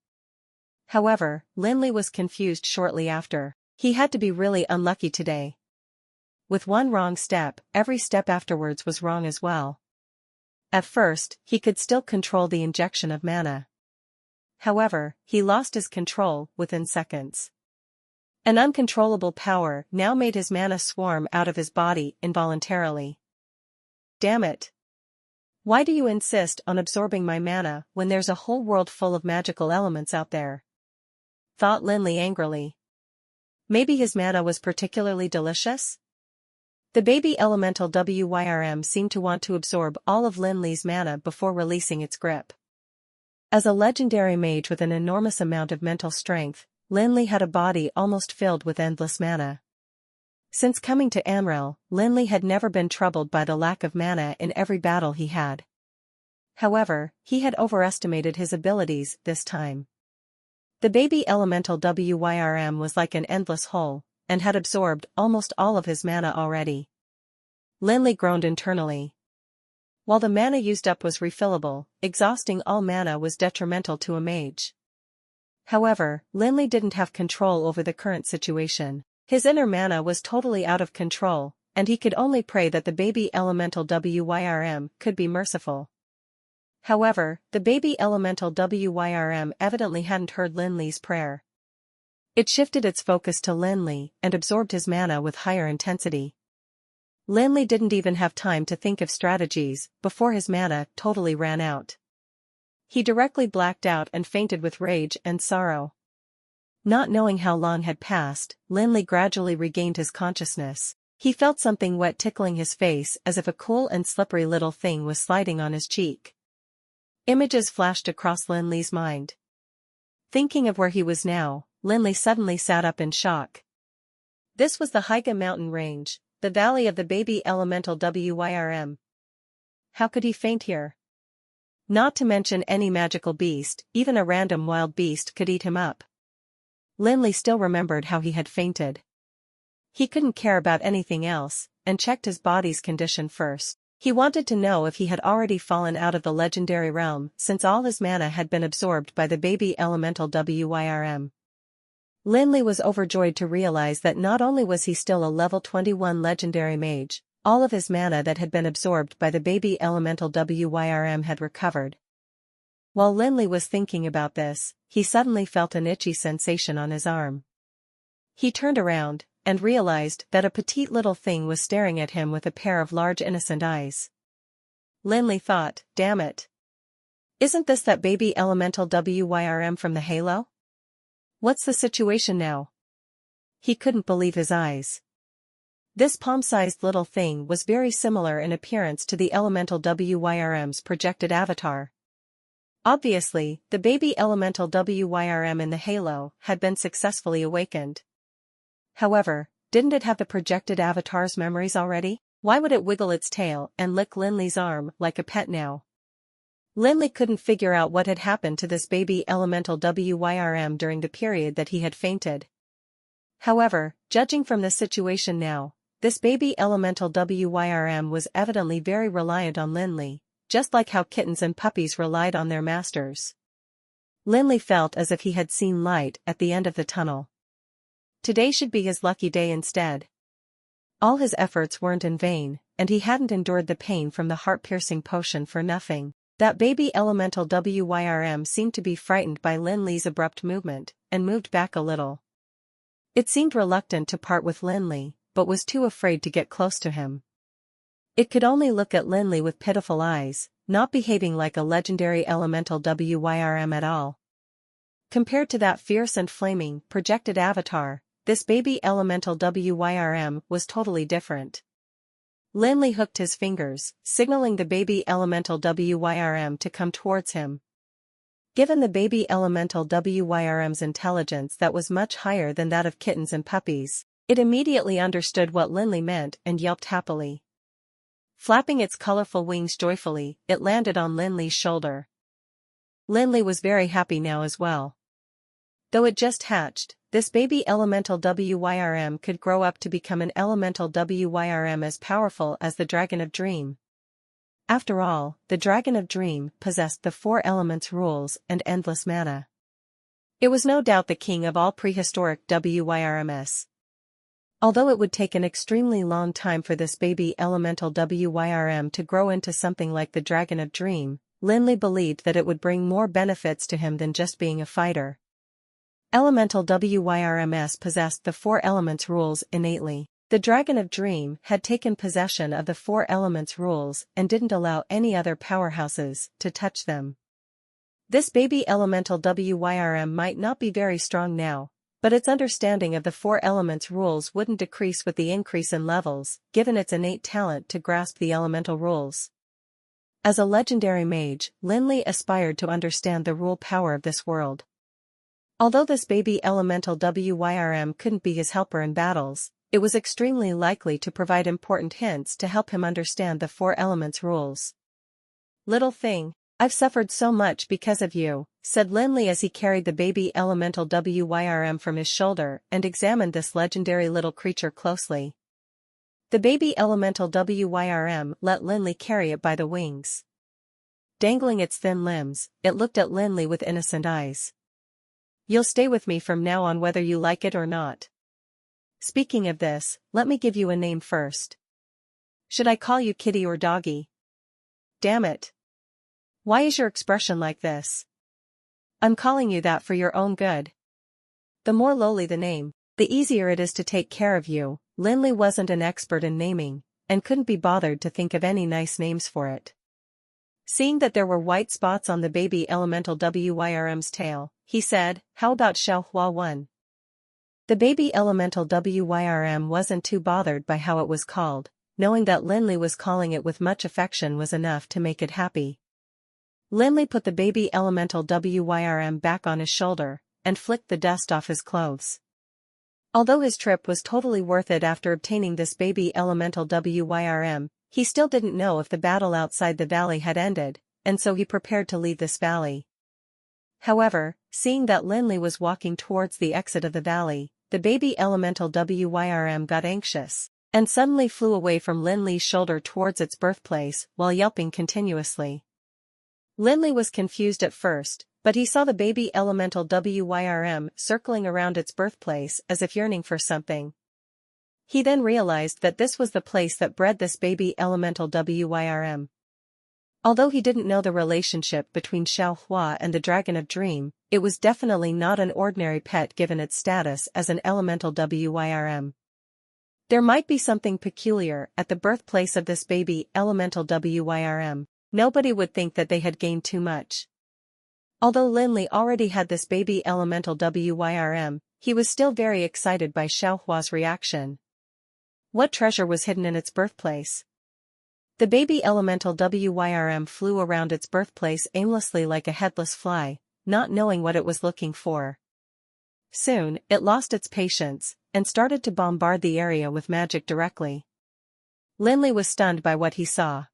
However, Lin Li was confused shortly after. He had to be really unlucky today. With one wrong step, every step afterwards was wrong as well. At first, he could still control the injection of mana. However, he lost his control within seconds. An uncontrollable power now made his mana swarm out of his body involuntarily. Damn it! Why do you insist on absorbing my mana when there's a whole world full of magical elements out there? Thought Lin Li angrily. Maybe his mana was particularly delicious? The baby elemental Wyrm seemed to want to absorb all of Lin Li's mana before releasing its grip. As a legendary mage with an enormous amount of mental strength, Lin Li had a body almost filled with endless mana. Since coming to Amrel, Lin Li had never been troubled by the lack of mana in every battle he had. However, he had overestimated his abilities this time. The baby elemental Wyrm was like an endless hole, and had absorbed almost all of his mana already. Lin Li groaned internally. While the mana used up was refillable, exhausting all mana was detrimental to a mage. However, Lin Li didn't have control over the current situation. His inner mana was totally out of control, and he could only pray that the baby elemental Wyrm could be merciful. However, the baby elemental Wyrm evidently hadn't heard Lin Li's prayer. It shifted its focus to Lin Li and absorbed his mana with higher intensity. Lin Li didn't even have time to think of strategies before his mana totally ran out. He directly blacked out and fainted with rage and sorrow. Not knowing how long had passed, Lin Li gradually regained his consciousness. He felt something wet tickling his face as if a cool and slippery little thing was sliding on his cheek. Images flashed across Lin Li's mind. Thinking of where he was now, Lin Li suddenly sat up in shock. This was the Haiga mountain range, the valley of the baby elemental Wyrm. How could he faint here? Not to mention any magical beast, even a random wild beast could eat him up. Lin Li still remembered how he had fainted. He couldn't care about anything else, and checked his body's condition first. He wanted to know if he had already fallen out of the legendary realm since all his mana had been absorbed by the baby elemental Wyrm. Lin Li was overjoyed to realize that not only was he still a level 21 legendary mage, all of his mana that had been absorbed by the baby elemental Wyrm had recovered. While Lin Li was thinking about this, he suddenly felt an itchy sensation on his arm. He turned around, and realized that a petite little thing was staring at him with a pair of large innocent eyes. Lin Li thought, damn it. Isn't this that baby elemental Wyrm from the Halo? What's the situation now? He couldn't believe his eyes. This palm-sized little thing was very similar in appearance to the elemental Wyrm's projected avatar. Obviously, the baby elemental Wyrm in the Halo had been successfully awakened. However, didn't it have the projected avatar's memories already? Why would it wiggle its tail and lick Lin Li's arm like a pet now? Lin Li couldn't figure out what had happened to this baby elemental Wyrm during the period that he had fainted. However, judging from the situation now, this baby elemental Wyrm was evidently very reliant on Lin Li, just like how kittens and puppies relied on their masters. Lin Li felt as if he had seen light at the end of the tunnel. Today should be his lucky day instead. All his efforts weren't in vain, and he hadn't endured the pain from the heart-piercing potion for nothing. That baby elemental WYRM seemed to be frightened by Lin Li's abrupt movement, and moved back a little. It seemed reluctant to part with Lin Li, but was too afraid to get close to him. It could only look at Lin Li with pitiful eyes, not behaving like a legendary elemental WYRM at all. Compared to that fierce and flaming, projected avatar, this baby elemental WYRM was totally different. Lin Li hooked his fingers, signaling the baby elemental WYRM to come towards him. Given the baby elemental WYRM's intelligence that was much higher than that of kittens and puppies, it immediately understood what Lin Li meant and yelped happily. Flapping its colorful wings joyfully, it landed on Lin Li's shoulder. Lin Li was very happy now as well. Though it just hatched, this baby elemental WYRM could grow up to become an elemental WYRM as powerful as the Dragon of Dream. After all, the Dragon of Dream possessed the 4 elements rules and endless mana. It was no doubt the king of all prehistoric WYRMs. Although it would take an extremely long time for this baby elemental WYRM to grow into something like the Dragon of Dream, Lin Li believed that it would bring more benefits to him than just being a fighter. Elemental WYRMs possessed the 4 elements rules innately. The Dragon of Dream had taken possession of the 4 elements rules and didn't allow any other powerhouses to touch them. This baby elemental WYRM might not be very strong now, but its understanding of the 4 elements rules wouldn't decrease with the increase in levels, given its innate talent to grasp the elemental rules. As a legendary mage, Lin Li aspired to understand the rule power of this world. Although this baby elemental WYRM couldn't be his helper in battles, it was extremely likely to provide important hints to help him understand the 4 elements rules. "Little thing, I've suffered so much because of you," said Lin Li as he carried the baby elemental WYRM from his shoulder and examined this legendary little creature closely. The baby elemental WYRM let Lin Li carry it by the wings. Dangling its thin limbs, it looked at Lin Li with innocent eyes. "You'll stay with me from now on whether you like it or not. Speaking of this, let me give you a name first. Should I call you kitty or doggy? Damn it. Why is your expression like this? I'm calling you that for your own good. The more lowly the name, the easier it is to take care of you." Lin Li wasn't an expert in naming, and couldn't be bothered to think of any nice names for it. Seeing that there were white spots on the baby elemental WYRM's tail, he said, "How about Xiaohua 1? The baby elemental WYRM wasn't too bothered by how it was called, knowing that Lin Li was calling it with much affection was enough to make it happy. Lin Li put the baby elemental WYRM back on his shoulder, and flicked the dust off his clothes. Although his trip was totally worth it after obtaining this baby elemental WYRM, he still didn't know if the battle outside the valley had ended, and so he prepared to leave this valley. However, seeing that Lin Li was walking towards the exit of the valley, the baby elemental WYRM got anxious, and suddenly flew away from Lin Li's shoulder towards its birthplace while yelping continuously. Lin Li was confused at first, but he saw the baby elemental WYRM circling around its birthplace as if yearning for something. He then realized that this was the place that bred this baby elemental WYRM. Although he didn't know the relationship between Xiaohua and the Dragon of Dream, it was definitely not an ordinary pet given its status as an elemental WYRM. There might be something peculiar at the birthplace of this baby elemental WYRM. Nobody would think that they had gained too much. Although Lin Li already had this baby elemental WYRM, he was still very excited by Xiaohua's reaction. What treasure was hidden in its birthplace? The baby elemental WYRM flew around its birthplace aimlessly like a headless fly, not knowing what it was looking for. Soon, it lost its patience, and started to bombard the area with magic directly. Lin Li was stunned by what he saw.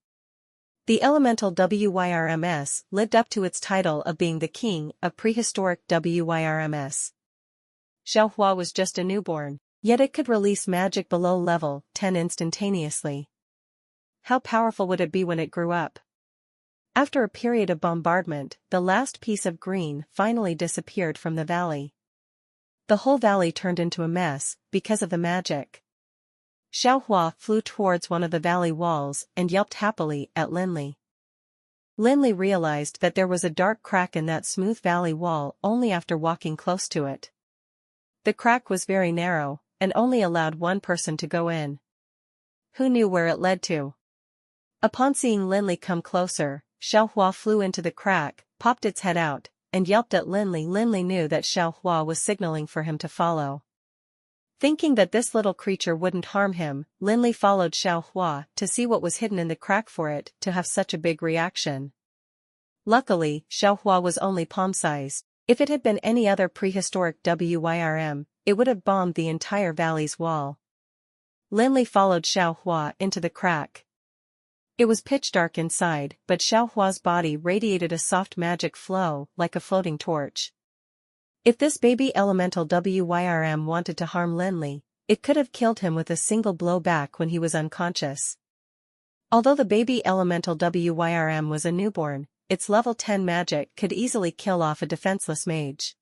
The elemental WYRMs lived up to its title of being the king of prehistoric WYRMs. Xiaohua was just a newborn, yet it could release magic below level 10 instantaneously. How powerful would it be when it grew up? After a period of bombardment, the last piece of green finally disappeared from the valley. The whole valley turned into a mess because of the magic. Xiaohua flew towards one of the valley walls and yelped happily at Lin Li. Lin Li realized that there was a dark crack in that smooth valley wall only after walking close to it. The crack was very narrow, and only allowed one person to go in. Who knew where it led to? Upon seeing Lin Li come closer, Xiaohua flew into the crack, popped its head out, and yelped at Lin Li. Lin Li knew that Xiaohua was signaling for him to follow. Thinking that this little creature wouldn't harm him, Lin Li followed Xiaohua to see what was hidden in the crack for it to have such a big reaction. Luckily, Xiaohua was only palm-sized. If it had been any other prehistoric WYRM, it would have bombed the entire valley's wall. Lin Li followed Xiaohua into the crack. It was pitch dark inside, but Xiaohua's body radiated a soft magic flow like a floating torch. If this baby elemental WYRM wanted to harm Lin Li, it could have killed him with a single blow back when he was unconscious. Although the baby elemental WYRM was a newborn, its level 10 magic could easily kill off a defenseless mage.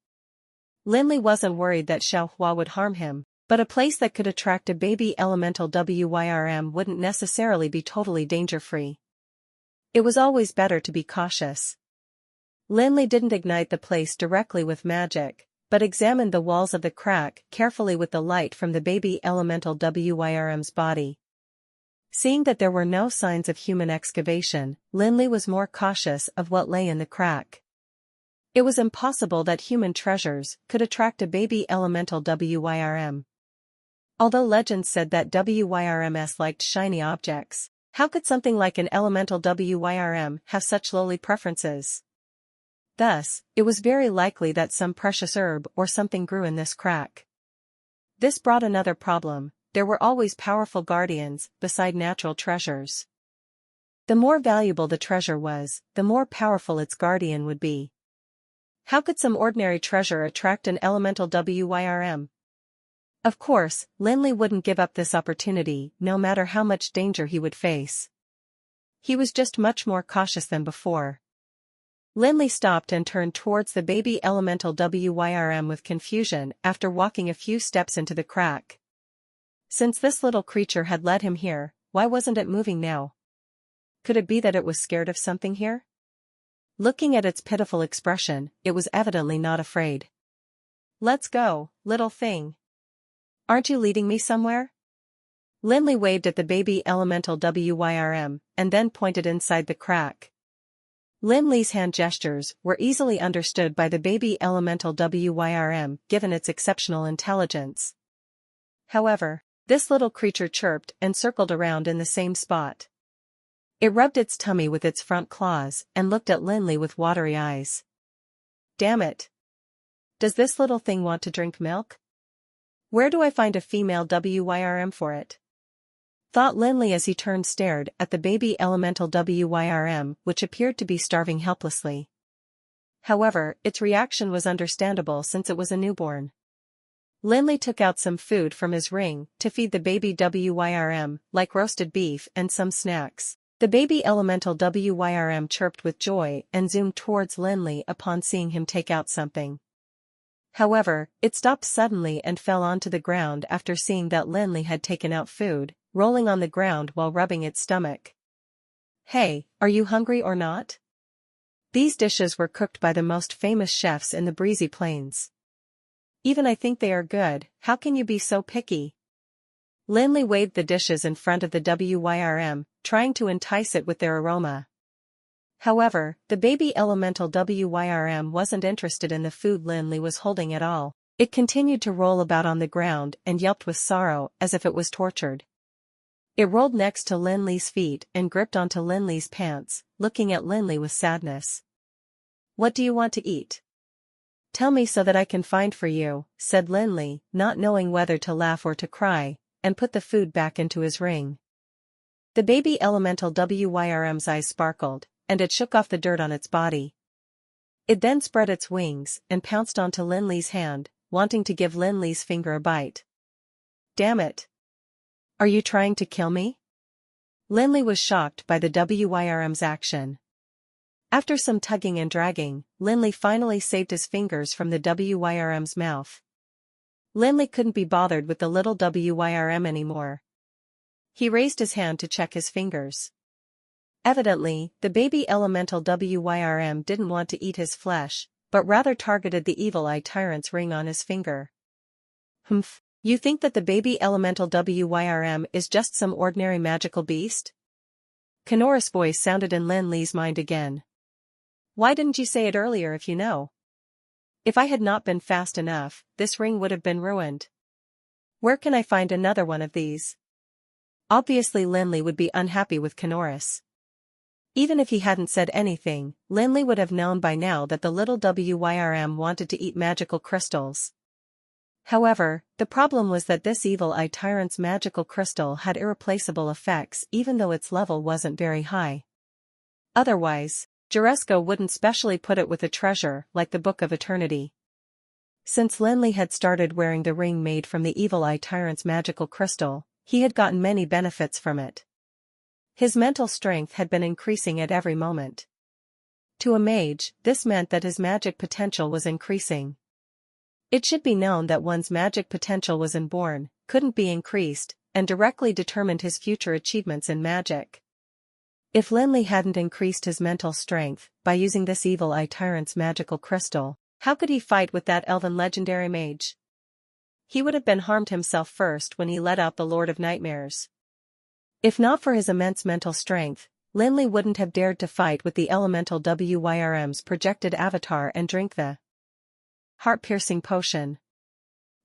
Lin Li wasn't worried that Xiaohua would harm him, but a place that could attract a baby elemental WYRM wouldn't necessarily be totally danger-free. It was always better to be cautious. Lin Li didn't ignite the place directly with magic, but examined the walls of the crack carefully with the light from the baby elemental WYRM's body. Seeing that there were no signs of human excavation, Lin Li was more cautious of what lay in the crack. It was impossible that human treasures could attract a baby elemental WYRM. Although legends said that WYRMs liked shiny objects, how could something like an elemental WYRM have such lowly preferences? Thus, it was very likely that some precious herb or something grew in this crack. This brought another problem: there were always powerful guardians beside natural treasures. The more valuable the treasure was, the more powerful its guardian would be. How could some ordinary treasure attract an elemental WYRM? Of course, Lin Li wouldn't give up this opportunity, no matter how much danger he would face. He was just much more cautious than before. Lin Li stopped and turned towards the baby elemental WYRM with confusion after walking a few steps into the crack. Since this little creature had led him here, why wasn't it moving now? Could it be that it was scared of something here? Looking at its pitiful expression, it was evidently not afraid. "Let's go, little thing. Aren't you leading me somewhere?" Lin Li waved at the baby elemental WYRM, and then pointed inside the crack. Lin Li's hand gestures were easily understood by the baby elemental WYRM given its exceptional intelligence. However, this little creature chirped and circled around in the same spot. It rubbed its tummy with its front claws and looked at Lin Li with watery eyes. "Damn it! Does this little thing want to drink milk? Where do I find a female WYRM for it?" thought Lin Li as he turned stared at the baby elemental WYRM, which appeared to be starving helplessly. However, its reaction was understandable since it was a newborn. Lin Li took out some food from his ring to feed the baby WYRM, like roasted beef and some snacks. The baby elemental WYRM chirped with joy and zoomed towards Lin Li upon seeing him take out something. However, it stopped suddenly and fell onto the ground after seeing that Lin Li had taken out food, rolling on the ground while rubbing its stomach. "Hey, are you hungry or not? These dishes were cooked by the most famous chefs in the breezy plains. Even I think they are good. How can you be so picky?" Lin Li waved the dishes in front of the WYRM, trying to entice it with their aroma. However, the baby elemental WYRM wasn't interested in the food Lin Li was holding at all. It continued to roll about on the ground and yelped with sorrow as if it was tortured. It rolled next to Lin Li's feet and gripped onto Lin Li's pants, looking at Lin Li with sadness. "What do you want to eat? Tell me so that I can find for you," said Lin Li, not knowing whether to laugh or to cry, and put the food back into his ring. The baby elemental WYRM's eyes sparkled, and it shook off the dirt on its body. It then spread its wings and pounced onto Lin Li's hand, wanting to give Lin Li's finger a bite. "Damn it! Are you trying to kill me?" Lin Li was shocked by the WYRM's action. After some tugging and dragging, Lin Li finally saved his fingers from the WYRM's mouth. Lin Li couldn't be bothered with the little WYRM anymore. He raised his hand to check his fingers. Evidently, the baby elemental Wyrm didn't want to eat his flesh, but rather targeted the evil eye tyrant's ring on his finger. Humph, you think that the baby elemental Wyrm is just some ordinary magical beast? Kenora's voice sounded in Lin Li's mind again. Why didn't you say it earlier if you know? If I had not been fast enough, this ring would have been ruined. Where can I find another one of these? Obviously Lin Li would be unhappy with Kenoris. Even if he hadn't said anything, Lin Li would have known by now that the little Wyrm wanted to eat magical crystals. However, the problem was that this evil eye tyrant's magical crystal had irreplaceable effects even though its level wasn't very high. Otherwise, Juresco wouldn't specially put it with a treasure like the Book of Eternity. Since Lin Li had started wearing the ring made from the evil eye tyrant's magical crystal, he had gotten many benefits from it. His mental strength had been increasing at every moment. To a mage, this meant that his magic potential was increasing. It should be known that one's magic potential was inborn, couldn't be increased, and directly determined his future achievements in magic. If Lin Li hadn't increased his mental strength by using this evil eye tyrant's magical crystal, how could he fight with that elven legendary mage? He would have been harmed himself first when he let out the Lord of Nightmares. If not for his immense mental strength, Lin Li wouldn't have dared to fight with the elemental Wyrm's projected avatar and drink the heart-piercing potion.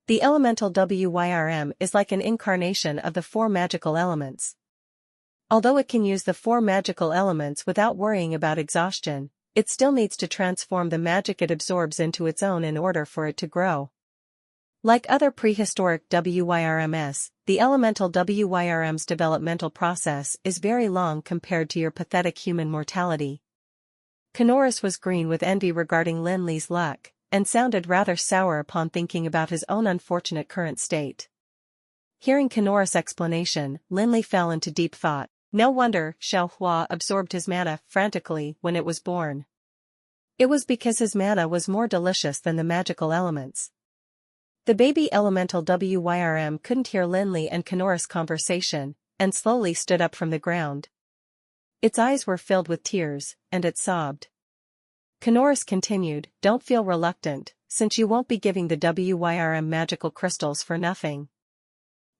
The elemental Wyrm is like an incarnation of the four magical elements. Although it can use the four magical elements without worrying about exhaustion, it still needs to transform the magic it absorbs into its own in order for it to grow. Like other prehistoric Wyrms, the elemental Wyrm's developmental process is very long compared to your pathetic human mortality. Kenoris was green with envy regarding Lin Li's luck, and sounded rather sour upon thinking about his own unfortunate current state. Hearing Kenoris' explanation, Lin Li fell into deep thought. No wonder Xiao Hua absorbed his mana frantically when it was born. It was because his mana was more delicious than the magical elements. The baby elemental Wyrm couldn't hear Lin Li and Kenoris' conversation, and slowly stood up from the ground. Its eyes were filled with tears, and it sobbed. Kenoris continued, "Don't feel reluctant, since you won't be giving the Wyrm magical crystals for nothing.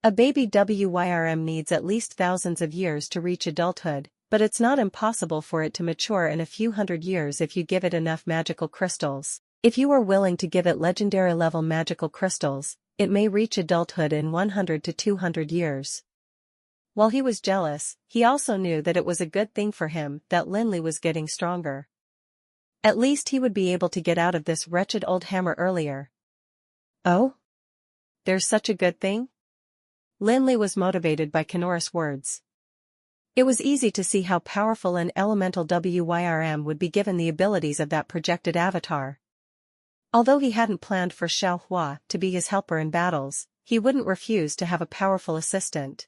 A baby Wyrm needs at least thousands of years to reach adulthood, but it's not impossible for it to mature in a few hundred years if you give it enough magical crystals. If you are willing to give it legendary-level magical crystals, it may reach adulthood in 100 to 200 years." While he was jealous, he also knew that it was a good thing for him that Lin Li was getting stronger. At least he would be able to get out of this wretched old hammer earlier. Oh? There's such a good thing? Lin Li was motivated by Kenoris' words. It was easy to see how powerful an elemental Wyrm would be given the abilities of that projected avatar. Although he hadn't planned for Xiao Hua to be his helper in battles, he wouldn't refuse to have a powerful assistant.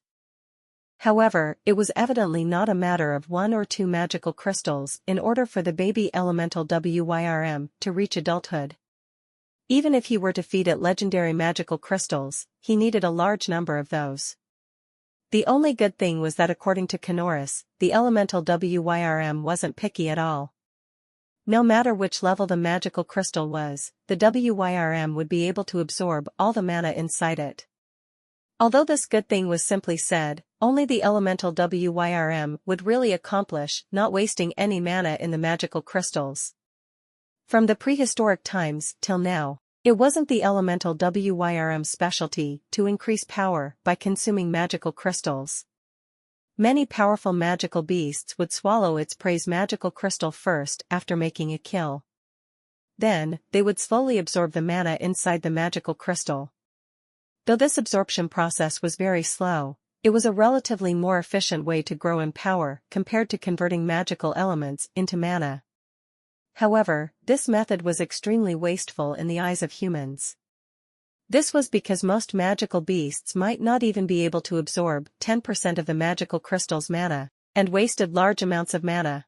However, it was evidently not a matter of one or two magical crystals in order for the baby elemental Wyrm to reach adulthood. Even if he were to feed it legendary magical crystals, he needed a large number of those. The only good thing was that according to Kenoris, the elemental Wyrm wasn't picky at all. No matter which level the magical crystal was, the Wyrm would be able to absorb all the mana inside it. Although this good thing was simply said, only the elemental Wyrm would really accomplish not wasting any mana in the magical crystals. From the prehistoric times till now, it wasn't the elemental Wyrm's specialty to increase power by consuming magical crystals. Many powerful magical beasts would swallow its prey's magical crystal first after making a kill. Then, they would slowly absorb the mana inside the magical crystal. Though this absorption process was very slow, it was a relatively more efficient way to grow in power compared to converting magical elements into mana. However, this method was extremely wasteful in the eyes of humans. This was because most magical beasts might not even be able to absorb 10% of the magical crystal's mana, and wasted large amounts of mana.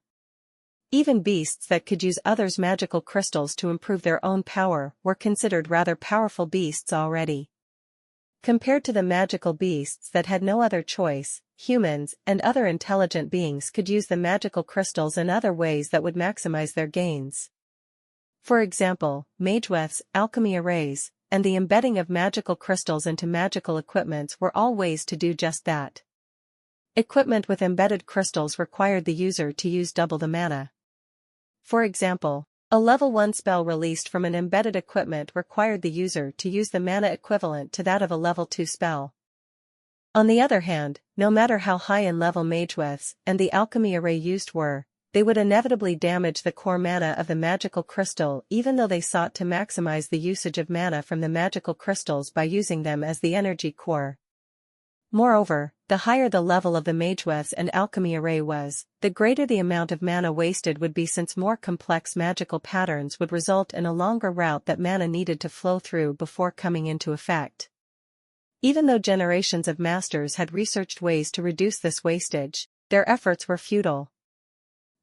Even beasts that could use others' magical crystals to improve their own power were considered rather powerful beasts already. Compared to the magical beasts that had no other choice, humans and other intelligent beings could use the magical crystals in other ways that would maximize their gains. For example, ManhwaRecap's alchemy arrays, and the embedding of magical crystals into magical equipments were all ways to do just that. Equipment with embedded crystals required the user to use double the mana. For example, a level 1 spell released from an embedded equipment required the user to use the mana equivalent to that of a level 2 spell. On the other hand, no matter how high in level ManhwaRecap's and the alchemy array used were, they would inevitably damage the core mana of the magical crystal even though they sought to maximize the usage of mana from the magical crystals by using them as the energy core. Moreover, the higher the level of the ManhwaRecap's and alchemy array was, the greater the amount of mana wasted would be, since more complex magical patterns would result in a longer route that mana needed to flow through before coming into effect. Even though generations of masters had researched ways to reduce this wastage, their efforts were futile.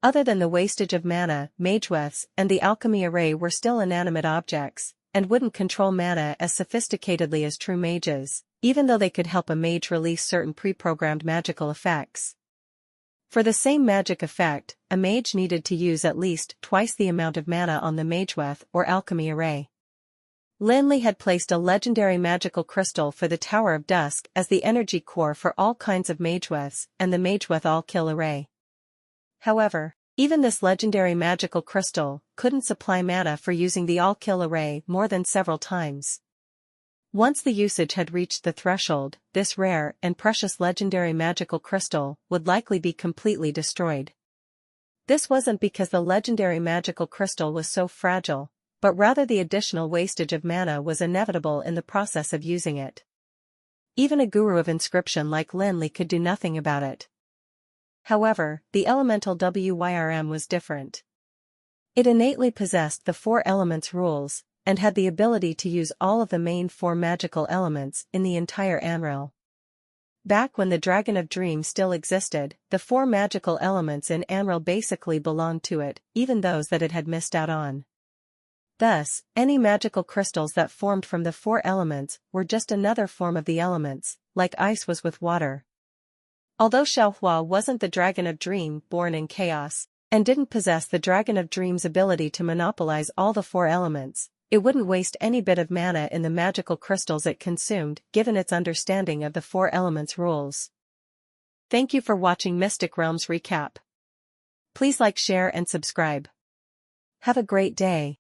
Other than the wastage of mana, ManhwaRecap's and the alchemy array were still inanimate objects, and wouldn't control mana as sophisticatedly as true mages, even though they could help a mage release certain pre-programmed magical effects. For the same magic effect, a mage needed to use at least twice the amount of mana on the ManhwaRecap or alchemy array. Lin Li had placed a legendary magical crystal for the Tower of Dusk as the energy core for all kinds of ManhwaRecap's and the ManhwaRecap all-kill array. However, even this legendary magical crystal couldn't supply mana for using the all-kill array more than several times. Once the usage had reached the threshold, this rare and precious legendary magical crystal would likely be completely destroyed. This wasn't because the legendary magical crystal was so fragile, but rather the additional wastage of mana was inevitable in the process of using it. Even a guru of inscription like Lin Li could do nothing about it. However, the elemental Wyrm was different. It innately possessed the 4 elements rules, and had the ability to use all of the main 4 magical elements in the entire Amril. Back when the Dragon of Dreams still existed, the 4 magical elements in Amril basically belonged to it, even those that it had missed out on. Thus, any magical crystals that formed from the 4 elements were just another form of the elements, like ice was with water. Although Xiaohua wasn't the Dragon of Dream born in chaos, and didn't possess the Dragon of Dream's ability to monopolize all the 4 elements, it wouldn't waste any bit of mana in the magical crystals it consumed, given its understanding of the 4 elements rules. Thank you for watching Mystic Realms Recap. Please like, share and subscribe. Have a great day.